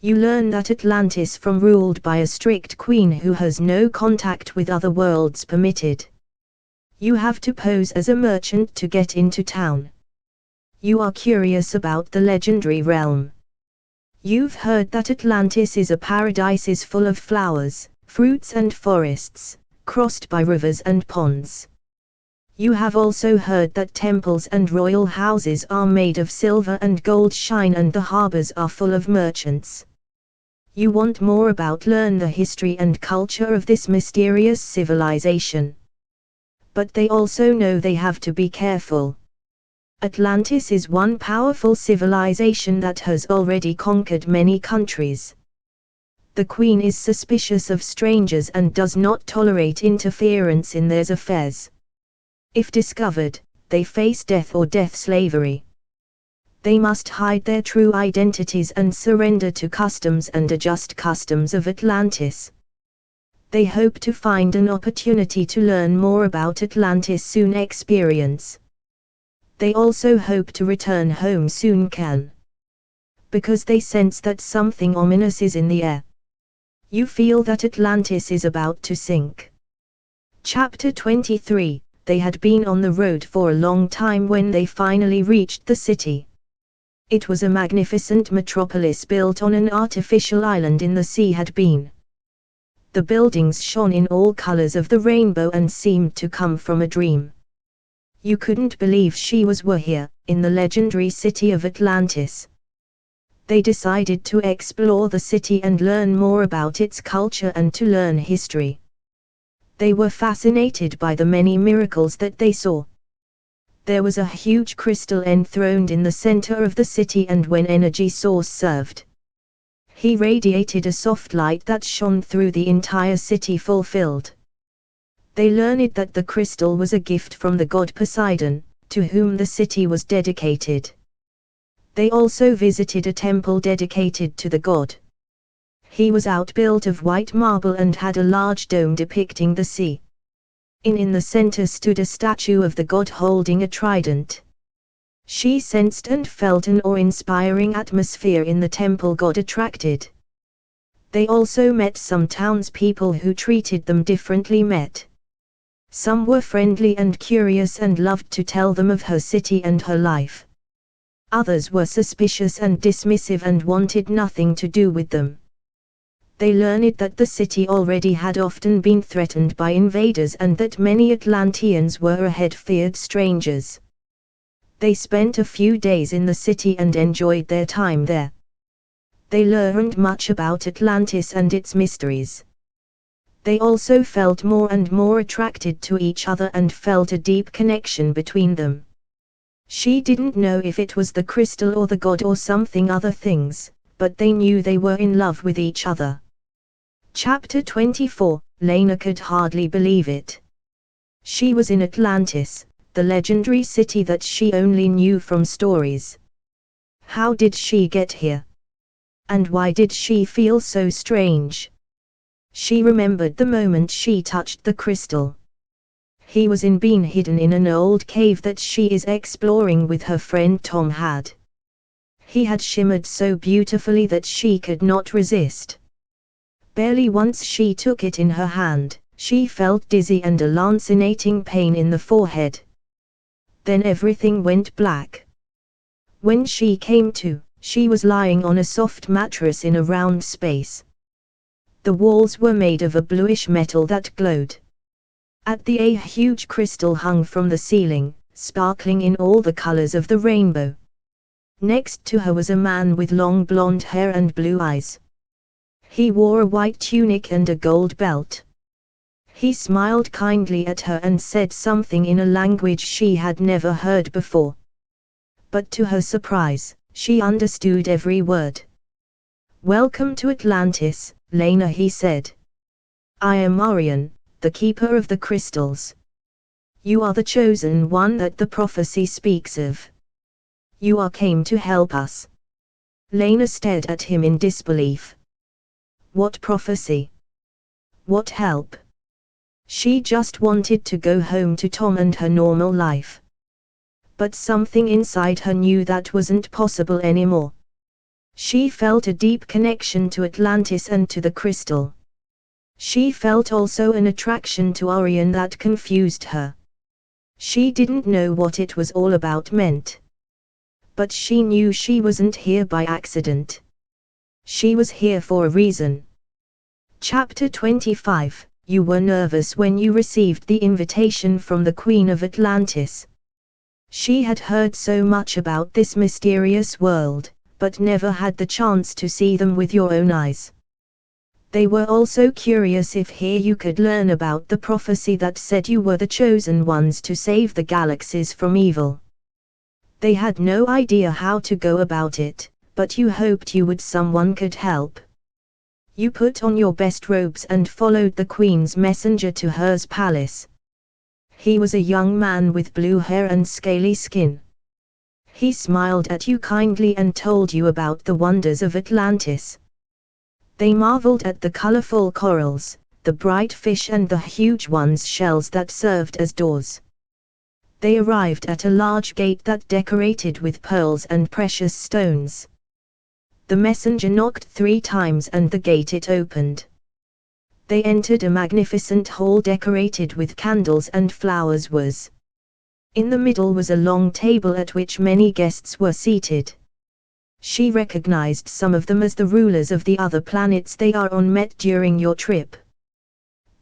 You learn that Atlantis from ruled by a strict queen who has no contact with other worlds permitted. You have to pose as a merchant to get into town. You are curious about the legendary realm. You've heard that Atlantis is a paradise, is full of flowers, fruits and forests, crossed by rivers and ponds. You have also heard that temples and royal houses are made of silver and gold shine and the harbors are full of merchants. You want more about learn the history and culture of this mysterious civilization. But they also know they have to be careful. Atlantis is one powerful civilization that has already conquered many countries. The Queen is suspicious of strangers and does not tolerate interference in their affairs. If discovered, they face death or death slavery. They must hide their true identities and surrender to customs and adjust customs of Atlantis. They hope to find an opportunity to learn more about Atlantis soon experience. They also hope to return home soon can. Because they sense that something ominous is in the air. You feel that Atlantis is about to sink. Chapter 23. They had been on the road for a long time when they finally reached the city. It was a magnificent metropolis built on an artificial island in the sea had been. The buildings shone in all colors of the rainbow and seemed to come from a dream. You couldn't believe she were here, in the legendary city of Atlantis. They decided to explore the city and learn more about its culture and to learn history. They were fascinated by the many miracles that they saw. There was a huge crystal enthroned in the center of the city, and when energy source served, he radiated a soft light that shone through the entire city fulfilled. They learned that the crystal was a gift from the god Poseidon, to whom the city was dedicated. They also visited a temple dedicated to the god. He was outbuilt of white marble and had a large dome depicting the sea. In the center stood a statue of the god holding a trident. She sensed and felt an awe-inspiring atmosphere in the temple god attracted. They also met some townspeople who treated them differently. Some were friendly and curious and loved to tell them of her city and her life. Others were suspicious and dismissive and wanted nothing to do with them. They learned that the city already had often been threatened by invaders and that many Atlanteans were ahead feared strangers. They spent a few days in the city and enjoyed their time there. They learned much about Atlantis and its mysteries. They also felt more and more attracted to each other and felt a deep connection between them. She didn't know if it was the crystal or the god or something other things, but they knew they were in love with each other. Chapter 24, Lena could hardly believe it. She was in Atlantis, the legendary city that she only knew from stories. How did she get here? And why did she feel so strange? She remembered the moment she touched the crystal. He was being hidden in an old cave that she is exploring with her friend Tom had. He had shimmered so beautifully that she could not resist. Barely once she took it in her hand, she felt dizzy and a lancinating pain in the forehead. Then everything went black. When she came to, she was lying on a soft mattress in a round space. The walls were made of a bluish metal that glowed. A huge crystal hung from the ceiling, sparkling in all the colors of the rainbow. Next to her was a man with long blonde hair and blue eyes. He wore a white tunic and a gold belt. He smiled kindly at her and said something in a language she had never heard before. But to her surprise, she understood every word. "Welcome to Atlantis, Lena," he said. "I am Orion, the keeper of the crystals. You are the chosen one that the prophecy speaks of. You came to help us." Lena stared at him in disbelief. What prophecy? What help? She just wanted to go home to Tom and her normal life. But something inside her knew that wasn't possible anymore. She felt a deep connection to Atlantis and to the crystal. She felt also an attraction to Orion that confused her. She didn't know what it was all about meant. But she knew she wasn't here by accident. She was here for a reason. Chapter 25. You were nervous when you received the invitation from the Queen of Atlantis. She had heard so much about this mysterious world, but never had the chance to see them with your own eyes. They were also curious if here you could learn about the prophecy that said you were the chosen ones to save the galaxies from evil. They had no idea how to go about it, but you hoped someone could help. You put on your best robes and followed the Queen's messenger to hers palace. He was a young man with blue hair and scaly skin. He smiled at you kindly and told you about the wonders of Atlantis. They marveled at the colorful corals, the bright fish and the huge ones shells that served as doors. They arrived at a large gate that decorated with pearls and precious stones. The messenger knocked 3 times and the gate opened. They entered a magnificent hall decorated with candles and flowers. In the middle was a long table at which many guests were seated. She recognized some of them as the rulers of the other planets they are on met during your trip.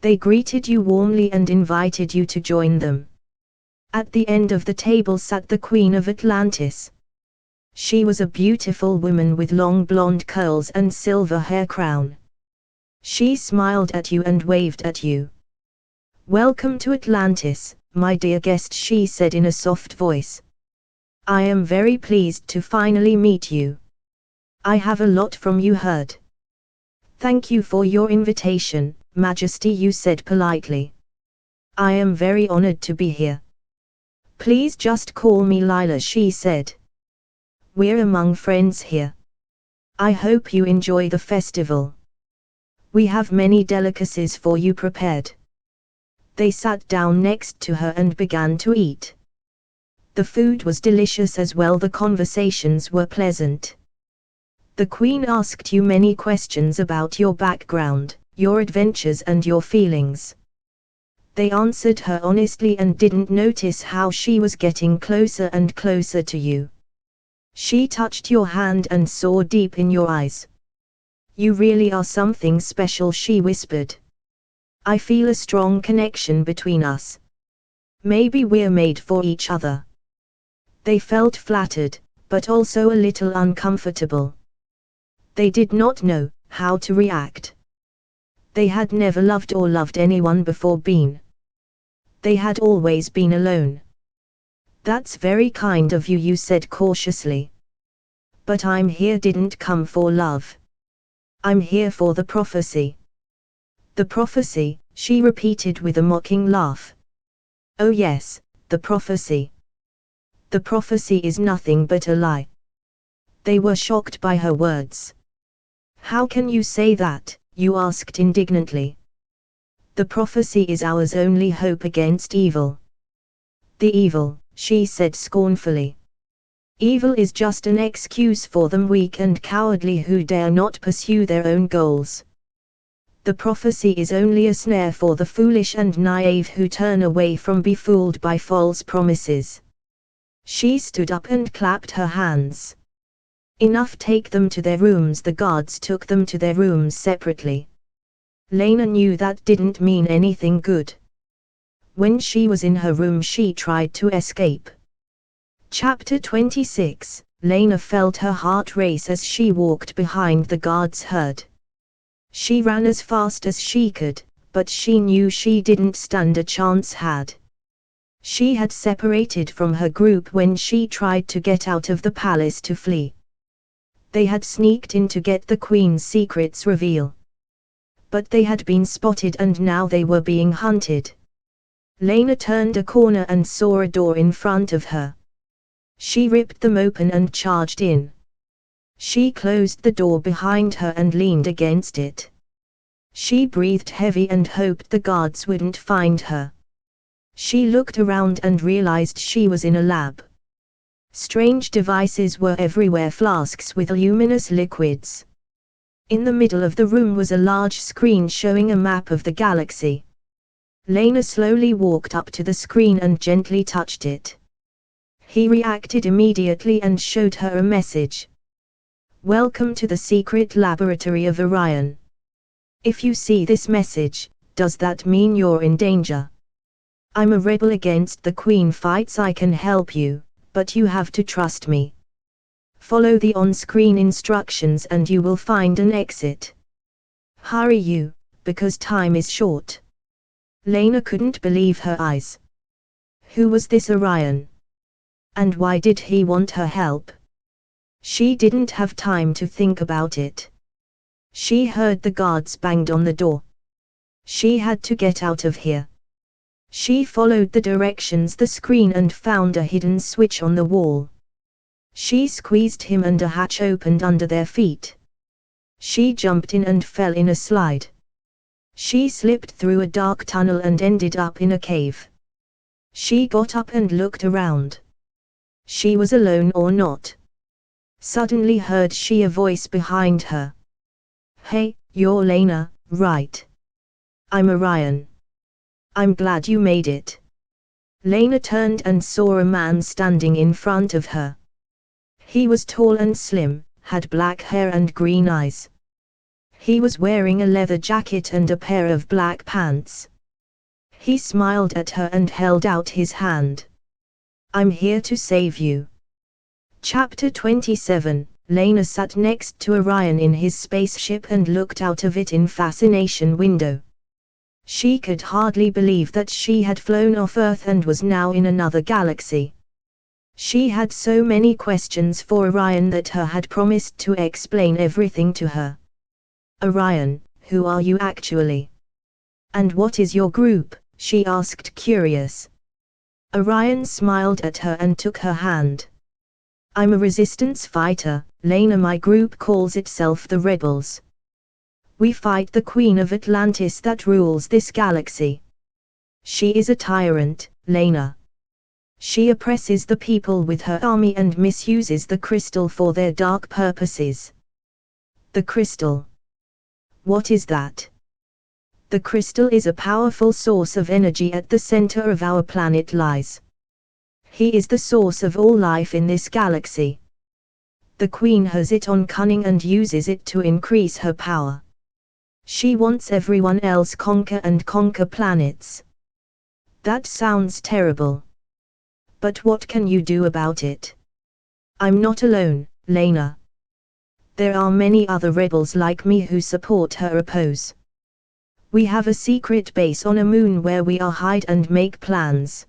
They greeted you warmly and invited you to join them. At the end of the table sat the Queen of Atlantis. She was a beautiful woman with long blonde curls and silver hair crown. She smiled at you and waved at you. "Welcome to Atlantis, my dear guest," she said in a soft voice. "I am very pleased to finally meet you. I have a lot from you heard." "Thank you for your invitation, Majesty," you said politely. "I am very honored to be here." "Please just call me Lila," she said. "We're among friends here. I hope you enjoy the festival. We have many delicacies for you prepared." They sat down next to her and began to eat. The food was delicious as well, the conversations were pleasant. The Queen asked you many questions about your background, your adventures and your feelings. They answered her honestly and didn't notice how she was getting closer and closer to you. She touched your hand and saw deep in your eyes. "You really are something special," she whispered. "I feel a strong connection between us. Maybe we're made for each other." They felt flattered, but also a little uncomfortable. They did not know how to react. They had never loved or loved anyone before. They had always been alone. "That's very kind of you," you said cautiously. "But I'm here didn't come for love. I'm here for the prophecy." "The prophecy," she repeated with a mocking laugh. "Oh yes, the prophecy. The prophecy is nothing but a lie." They were shocked by her words. "How can you say that?" you asked indignantly. "The prophecy is ours only hope against evil." "The evil," she said scornfully. "Evil is just an excuse for them weak and cowardly who dare not pursue their own goals. The prophecy is only a snare for the foolish and naive who turn away from be fooled by false promises." She stood up and clapped her hands. "Enough, take them to their rooms." The guards took them to their rooms separately. Lena knew that didn't mean anything good. When she was in her room she tried to escape. Chapter 26, Lena felt her heart race as she walked behind the guards' herd. She ran as fast as she could, but she knew she didn't stand a chance. She had separated from her group when she tried to get out of the palace to flee. They had sneaked in to get the Queen's secrets reveal. But they had been spotted and now they were being hunted. Lena turned a corner and saw a door in front of her. She ripped them open and charged in. She closed the door behind her and leaned against it. She breathed heavy and hoped the guards wouldn't find her. She looked around and realized she was in a lab. Strange devices were everywhere, flasks with luminous liquids. In the middle of the room was a large screen showing a map of the galaxy. Lena slowly walked up to the screen and gently touched it. He reacted immediately and showed her a message. "Welcome to the secret laboratory of Orion." If you see this message, does that mean you're in danger? I'm a rebel against the Queen fights. I can help you, but you have to trust me. Follow the on-screen instructions and you will find an exit. Hurry you, because time is short. Lena couldn't believe her eyes. Who was this Orion? And why did he want her help? She didn't have time to think about it. She heard the guards banged on the door. She had to get out of here. She followed the directions the screen and found a hidden switch on the wall. She squeezed him and a hatch opened under their feet. She jumped in and fell in a slide. She slipped through a dark tunnel and ended up in a cave. She got up and looked around. She was alone or not. Suddenly heard she a voice behind her. "Hey, you're Lena, right? I'm Orion. I'm glad you made it." Lena turned and saw a man standing in front of her. He was tall and slim, had black hair and green eyes. He was wearing a leather jacket and a pair of black pants. He smiled at her and held out his hand. I'm here to save you. Chapter 27. Lena sat next to Orion in his spaceship and looked out of it in fascination window. She could hardly believe that she had flown off Earth and was now in another galaxy. She had so many questions for Orion that he had promised to explain everything to her. Orion, who are you actually? And what is your group? She asked, curious. Orion smiled at her and took her hand. I'm a resistance fighter, Lena. My group calls itself the Rebels. We fight the Queen of Atlantis that rules this galaxy. She is a tyrant, Lena. She oppresses the people with her army and misuses the crystal for their dark purposes. The crystal. What is that? The crystal is a powerful source of energy at the center of our planet lies. He is the source of all life in this galaxy. The Queen has it on cunning and uses it to increase her power. She wants everyone else conquer planets. That sounds terrible. But what can you do about it? I'm not alone, Lena. There are many other rebels like me who support her oppose. We have a secret base on a moon where we are hide and make plans.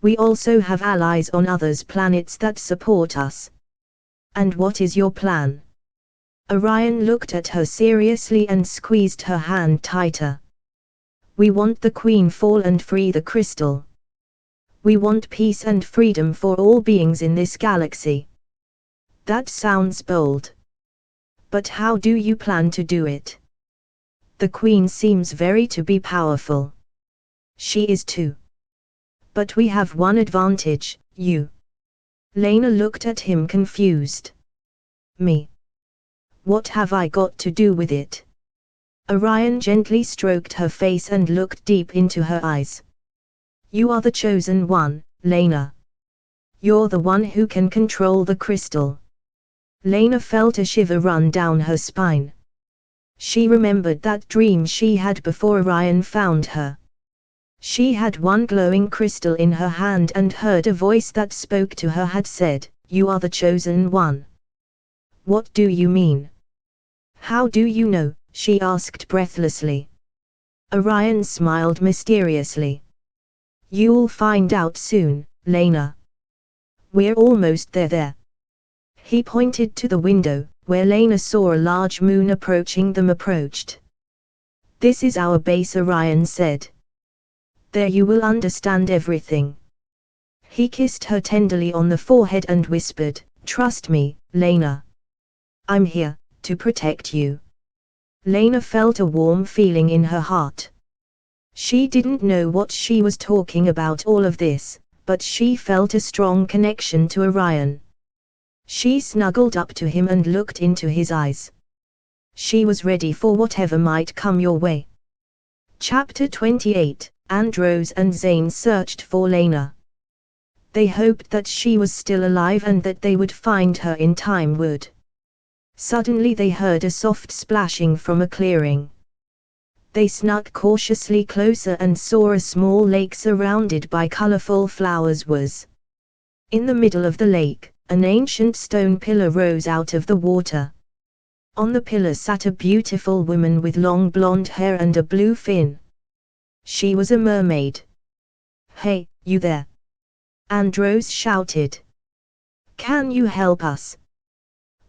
We also have allies on others' planets that support us. And what is your plan? Orion looked at her seriously and squeezed her hand tighter. We want the Queen fall and free the crystal. We want peace and freedom for all beings in this galaxy. That sounds bold. But how do you plan to do it? The Queen seems very to be powerful. She is too. But we have one advantage, you. Lena looked at him confused. Me? What have I got to do with it? Orion gently stroked her face and looked deep into her eyes. You are the chosen one, Lena. You're the one who can control the crystal. Lena felt a shiver run down her spine. She remembered that dream she had before Orion found her. She had one glowing crystal in her hand and heard a voice that spoke to her had said, "You are the chosen one." What do you mean? How do you know? She asked breathlessly. Orion smiled mysteriously. You'll find out soon, Lena. We're almost there. He pointed to the window, where Lena saw a large moon approaching them. This is our base, Orion said. There you will understand everything. He kissed her tenderly on the forehead and whispered, Trust me, Lena. I'm here to protect you. Lena felt a warm feeling in her heart. She didn't know what she was talking about all of this, but she felt a strong connection to Orion. She snuggled up to him and looked into his eyes. She was ready for whatever might come your way. Chapter 28. Andros and Zane searched for Lena. They hoped that she was still alive and that they would find her in time. Suddenly they heard a soft splashing from a clearing. They snuck cautiously closer and saw a small lake surrounded by colorful flowers. In the middle of the lake, an ancient stone pillar rose out of the water. On the pillar sat a beautiful woman with long blonde hair and a blue fin. She was a mermaid. Hey, you there! Andros shouted. Can you help us?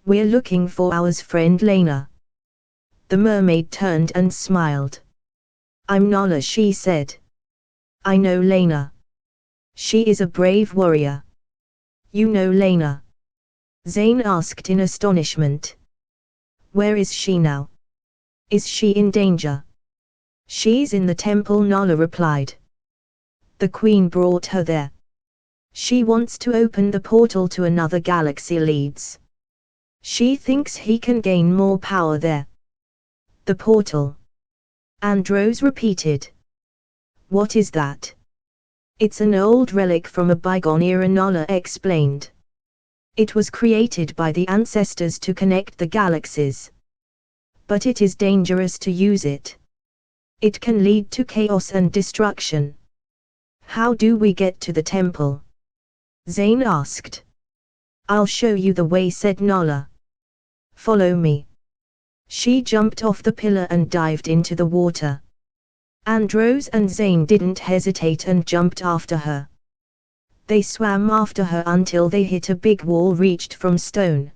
We're looking for our friend Lena. The mermaid turned and smiled. I'm Nala, she said. I know Lena. She is a brave warrior. You know Lena? Zane asked in astonishment. Where is she now? Is she in danger? She's in the temple, Nala replied. The Queen brought her there. She wants to open the portal to another galaxy leads. She thinks he can gain more power there. The portal. Andros repeated. What is that? It's an old relic from a bygone era, Nala explained. It was created by the ancestors to connect the galaxies. But it is dangerous to use it. It can lead to chaos and destruction. How do we get to the temple? Zane asked. I'll show you the way, said Nala. Follow me. She jumped off the pillar and dived into the water. Andros and Zane didn't hesitate and jumped after her. They swam after her until they hit a big wall reached from stone.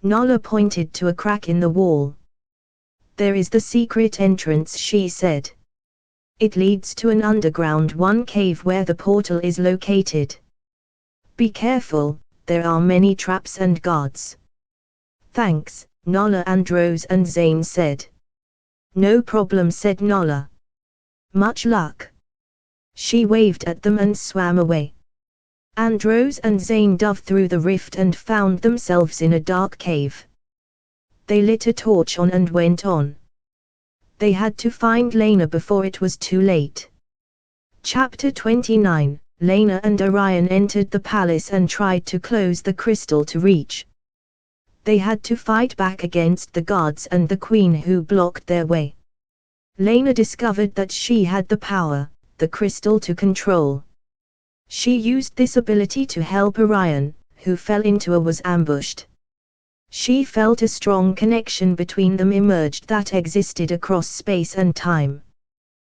Nala pointed to a crack in the wall. There is the secret entrance, she said. It leads to an underground cave where the portal is located. Be careful, there are many traps and guards. Thanks, Nala, Andros and Zane said. No problem, said Nala. Much luck. She waved at them and swam away. Andros and Zane dove through the rift and found themselves in a dark cave. They lit a torch on and went on. They had to find Lena before it was too late. Chapter 29. Lena and Orion entered the palace and tried to close the crystal to reach. They had to fight back against the guards and the queen who blocked their way. Lena discovered that she had the power, the crystal to control. She used this ability to help Orion, who fell into a was ambushed. She felt a strong connection between them emerged that existed across space and time.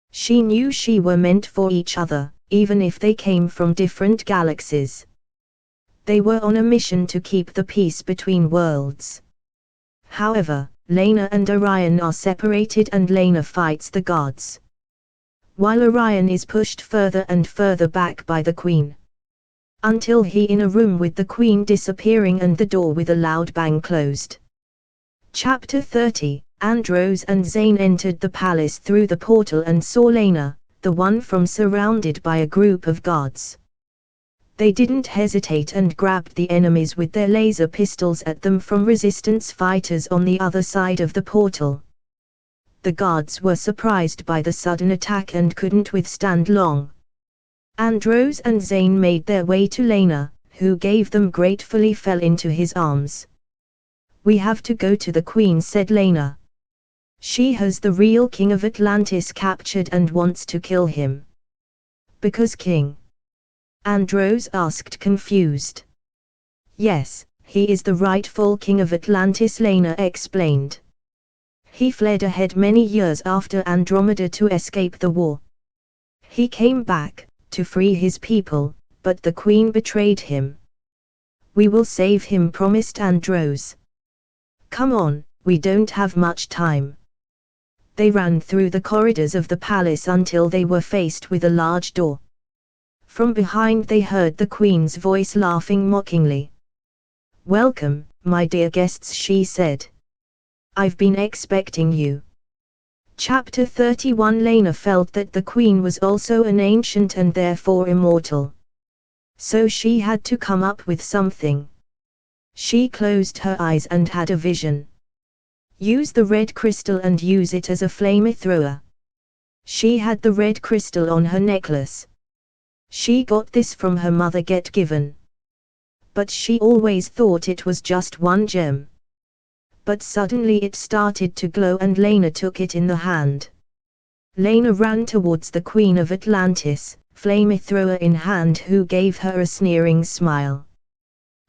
She knew she were meant for each other, even if they came from different galaxies. They were on a mission to keep the peace between worlds. However, Lena and Orion are separated and Lena fights the guards, while Orion is pushed further and further back by the Queen, until he in a room with the Queen disappearing and the door with a loud bang closed. Chapter 30. Andros and Zane entered the palace through the portal and saw Lena, the one from surrounded by a group of guards. They didn't hesitate and grabbed the enemies with their laser pistols at them from resistance fighters on the other side of the portal. The guards were surprised by the sudden attack and couldn't withstand long. Andros and Zane made their way to Lena, who gave them gratefully fell into his arms. We have to go to the Queen, said Lena. She has the real king of Atlantis captured and wants to kill him. Because king? Andros asked, confused. Yes, he is the rightful king of Atlantis, Lena explained. He fled ahead many years after Andromeda to escape the war. He came back, to free his people, but the Queen betrayed him. We will save him, promised Andros. Come on, we don't have much time. They ran through the corridors of the palace until they were faced with a large door. From behind they heard the Queen's voice laughing mockingly. Welcome, my dear guests, she said. I've been expecting you. Chapter 31. Lena felt that the Queen was also an ancient and therefore immortal. So she had to come up with something. She closed her eyes and had a vision. Use the red crystal and use it as a flamethrower. She had the red crystal on her necklace. She got this from her mother Get Given. But she always thought it was just one gem. But suddenly it started to glow and Lena took it in the hand. Lena ran towards the Queen of Atlantis, flamethrower in hand, who gave her a sneering smile.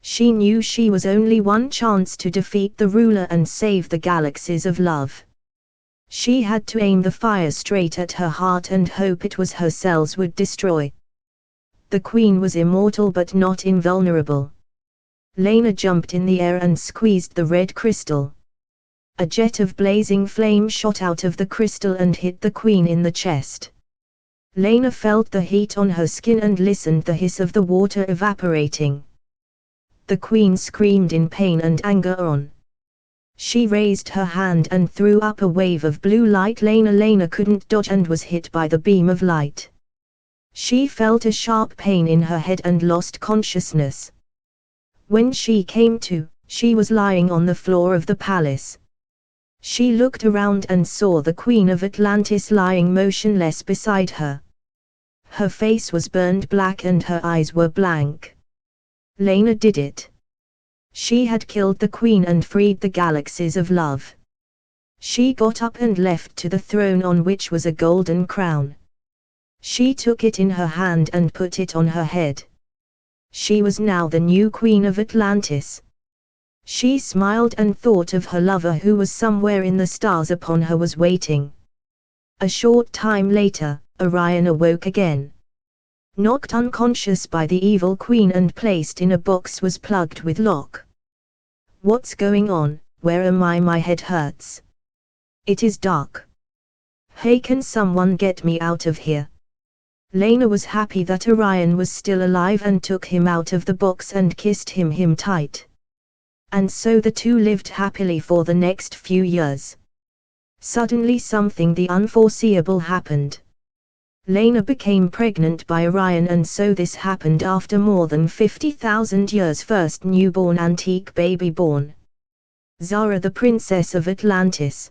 She knew she was only one chance to defeat the ruler and save the galaxies of love. She had to aim the fire straight at her heart and hope it was her cells would destroy. The Queen was immortal but not invulnerable. Lena jumped in the air and squeezed the red crystal. A jet of blazing flame shot out of the crystal and hit the Queen in the chest. Lena felt the heat on her skin and listened the hiss of the water evaporating. The Queen screamed in pain and anger on. She raised her hand and threw up a wave of blue light. Lena couldn't dodge and was hit by the beam of light. She felt a sharp pain in her head and lost consciousness. When she came to, she was lying on the floor of the palace. She looked around and saw the Queen of Atlantis lying motionless beside her. Her face was burned black and her eyes were blank. Lena did it. She had killed the Queen and freed the galaxies of love. She got up and left to the throne on which was a golden crown. She took it in her hand and put it on her head. She was now the new queen of Atlantis. She smiled and thought of her lover who was somewhere in the stars upon her was waiting. A short time later, Orion awoke again. Knocked unconscious by the evil queen and placed in a box was plugged with lock. What's going on? Where am I? My head hurts. It is dark. Hey, can someone get me out of here? Lena was happy that Orion was still alive and took him out of the box and kissed him tight. And so the two lived happily for the next few years. Suddenly something the unforeseeable happened. Lena became pregnant by Orion, and so this happened after more than 50,000 years. First newborn antique baby born. Zara, the princess of Atlantis.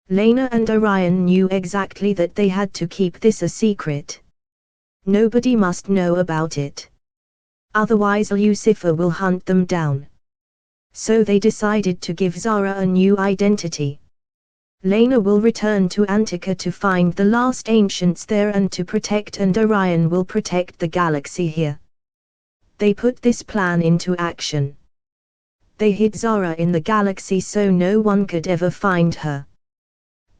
Lena and Orion knew exactly that they had to keep this a secret. Nobody must know about it. Otherwise Lucifer will hunt them down. So they decided to give Zara a new identity. Lena will return to Antarctica to find the last ancients there and to protect, and Orion will protect the galaxy here. They put this plan into action. They hid Zara in the galaxy so no one could ever find her.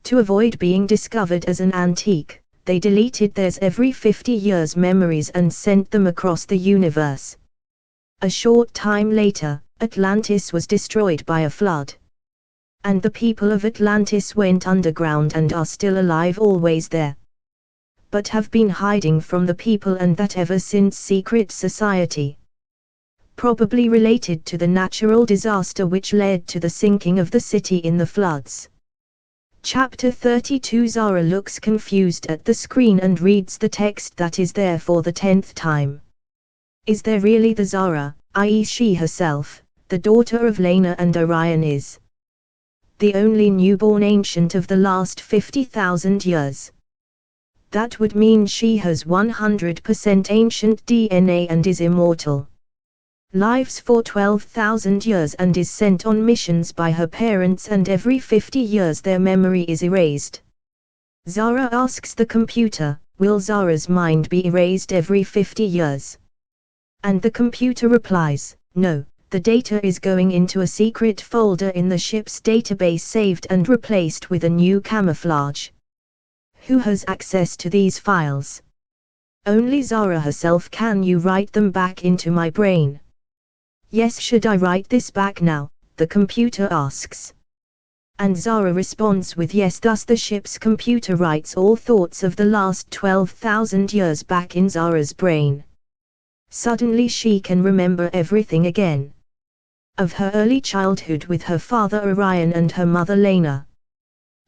To avoid being discovered as an antique, they deleted theirs every 50 years memories and sent them across the universe. A short time later, Atlantis was destroyed by a flood. And the people of Atlantis went underground and are still alive, always there. But have been hiding from the people, and that ever since. Secret society. Probably related to the natural disaster which led to the sinking of the city in the floods. Chapter 32. Zara looks confused at the screen and reads the text that is there for the 10th time. Is there really the Zara, i.e. she herself, the daughter of Lena and Orion, is the only newborn ancient of the last 50,000 years? That would mean she has 100% ancient DNA and is immortal. Lives for 12,000 years and is sent on missions by her parents, and every 50 years their memory is erased. Zara asks the computer, will Zara's mind be erased every 50 years? And the computer replies, no. The data is going into a secret folder in the ship's database, saved and replaced with a new camouflage. Who has access to these files? Only Zara herself. Can you write them back into my brain? Yes. Should I write this back now? The computer asks. And Zara responds with yes. Thus the ship's computer writes all thoughts of the last 12,000 years back in Zara's brain. Suddenly she can remember everything again. Of her early childhood with her father Orion and her mother Lena.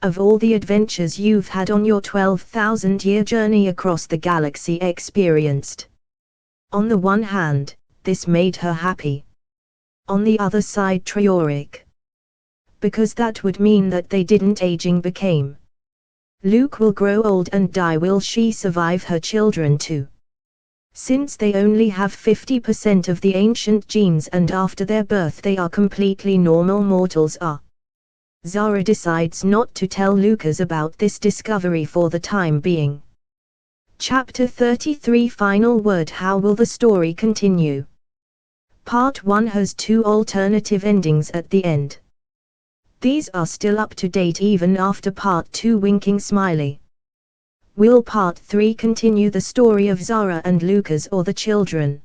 Of all the adventures you've had on your 12,000-year journey across the galaxy experienced. On the one hand, this made her happy. On the other side, tragic. Because that would mean that they didn't. Aging became. Luke will grow old and die. Will she survive her children too? Since they only have 50% of the ancient genes, and after their birth they are completely normal mortals. Zara decides not to tell Lucas about this discovery for the time being. Chapter 33. Final word. How will the story continue? Part 1 has 2 alternative endings at the end. These are still up to date even after Part 2. Winking smiley. Will Part 3 continue the story of Zara and Lucas or the children?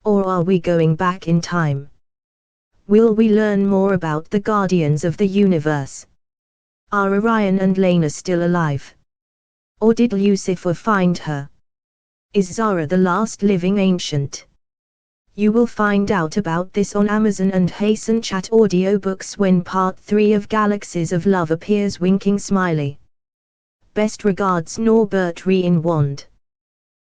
Or are we going back in time? Will we learn more about the Guardians of the Universe? Are Orion and Lena still alive? Or did Lucifer find her? Is Zara the last living ancient? You will find out about this on Amazon and HasenChat Audiobooks when Part 3 of Galaxies of Love appears. Winking smiley. Best regards, Norbert Reinwand.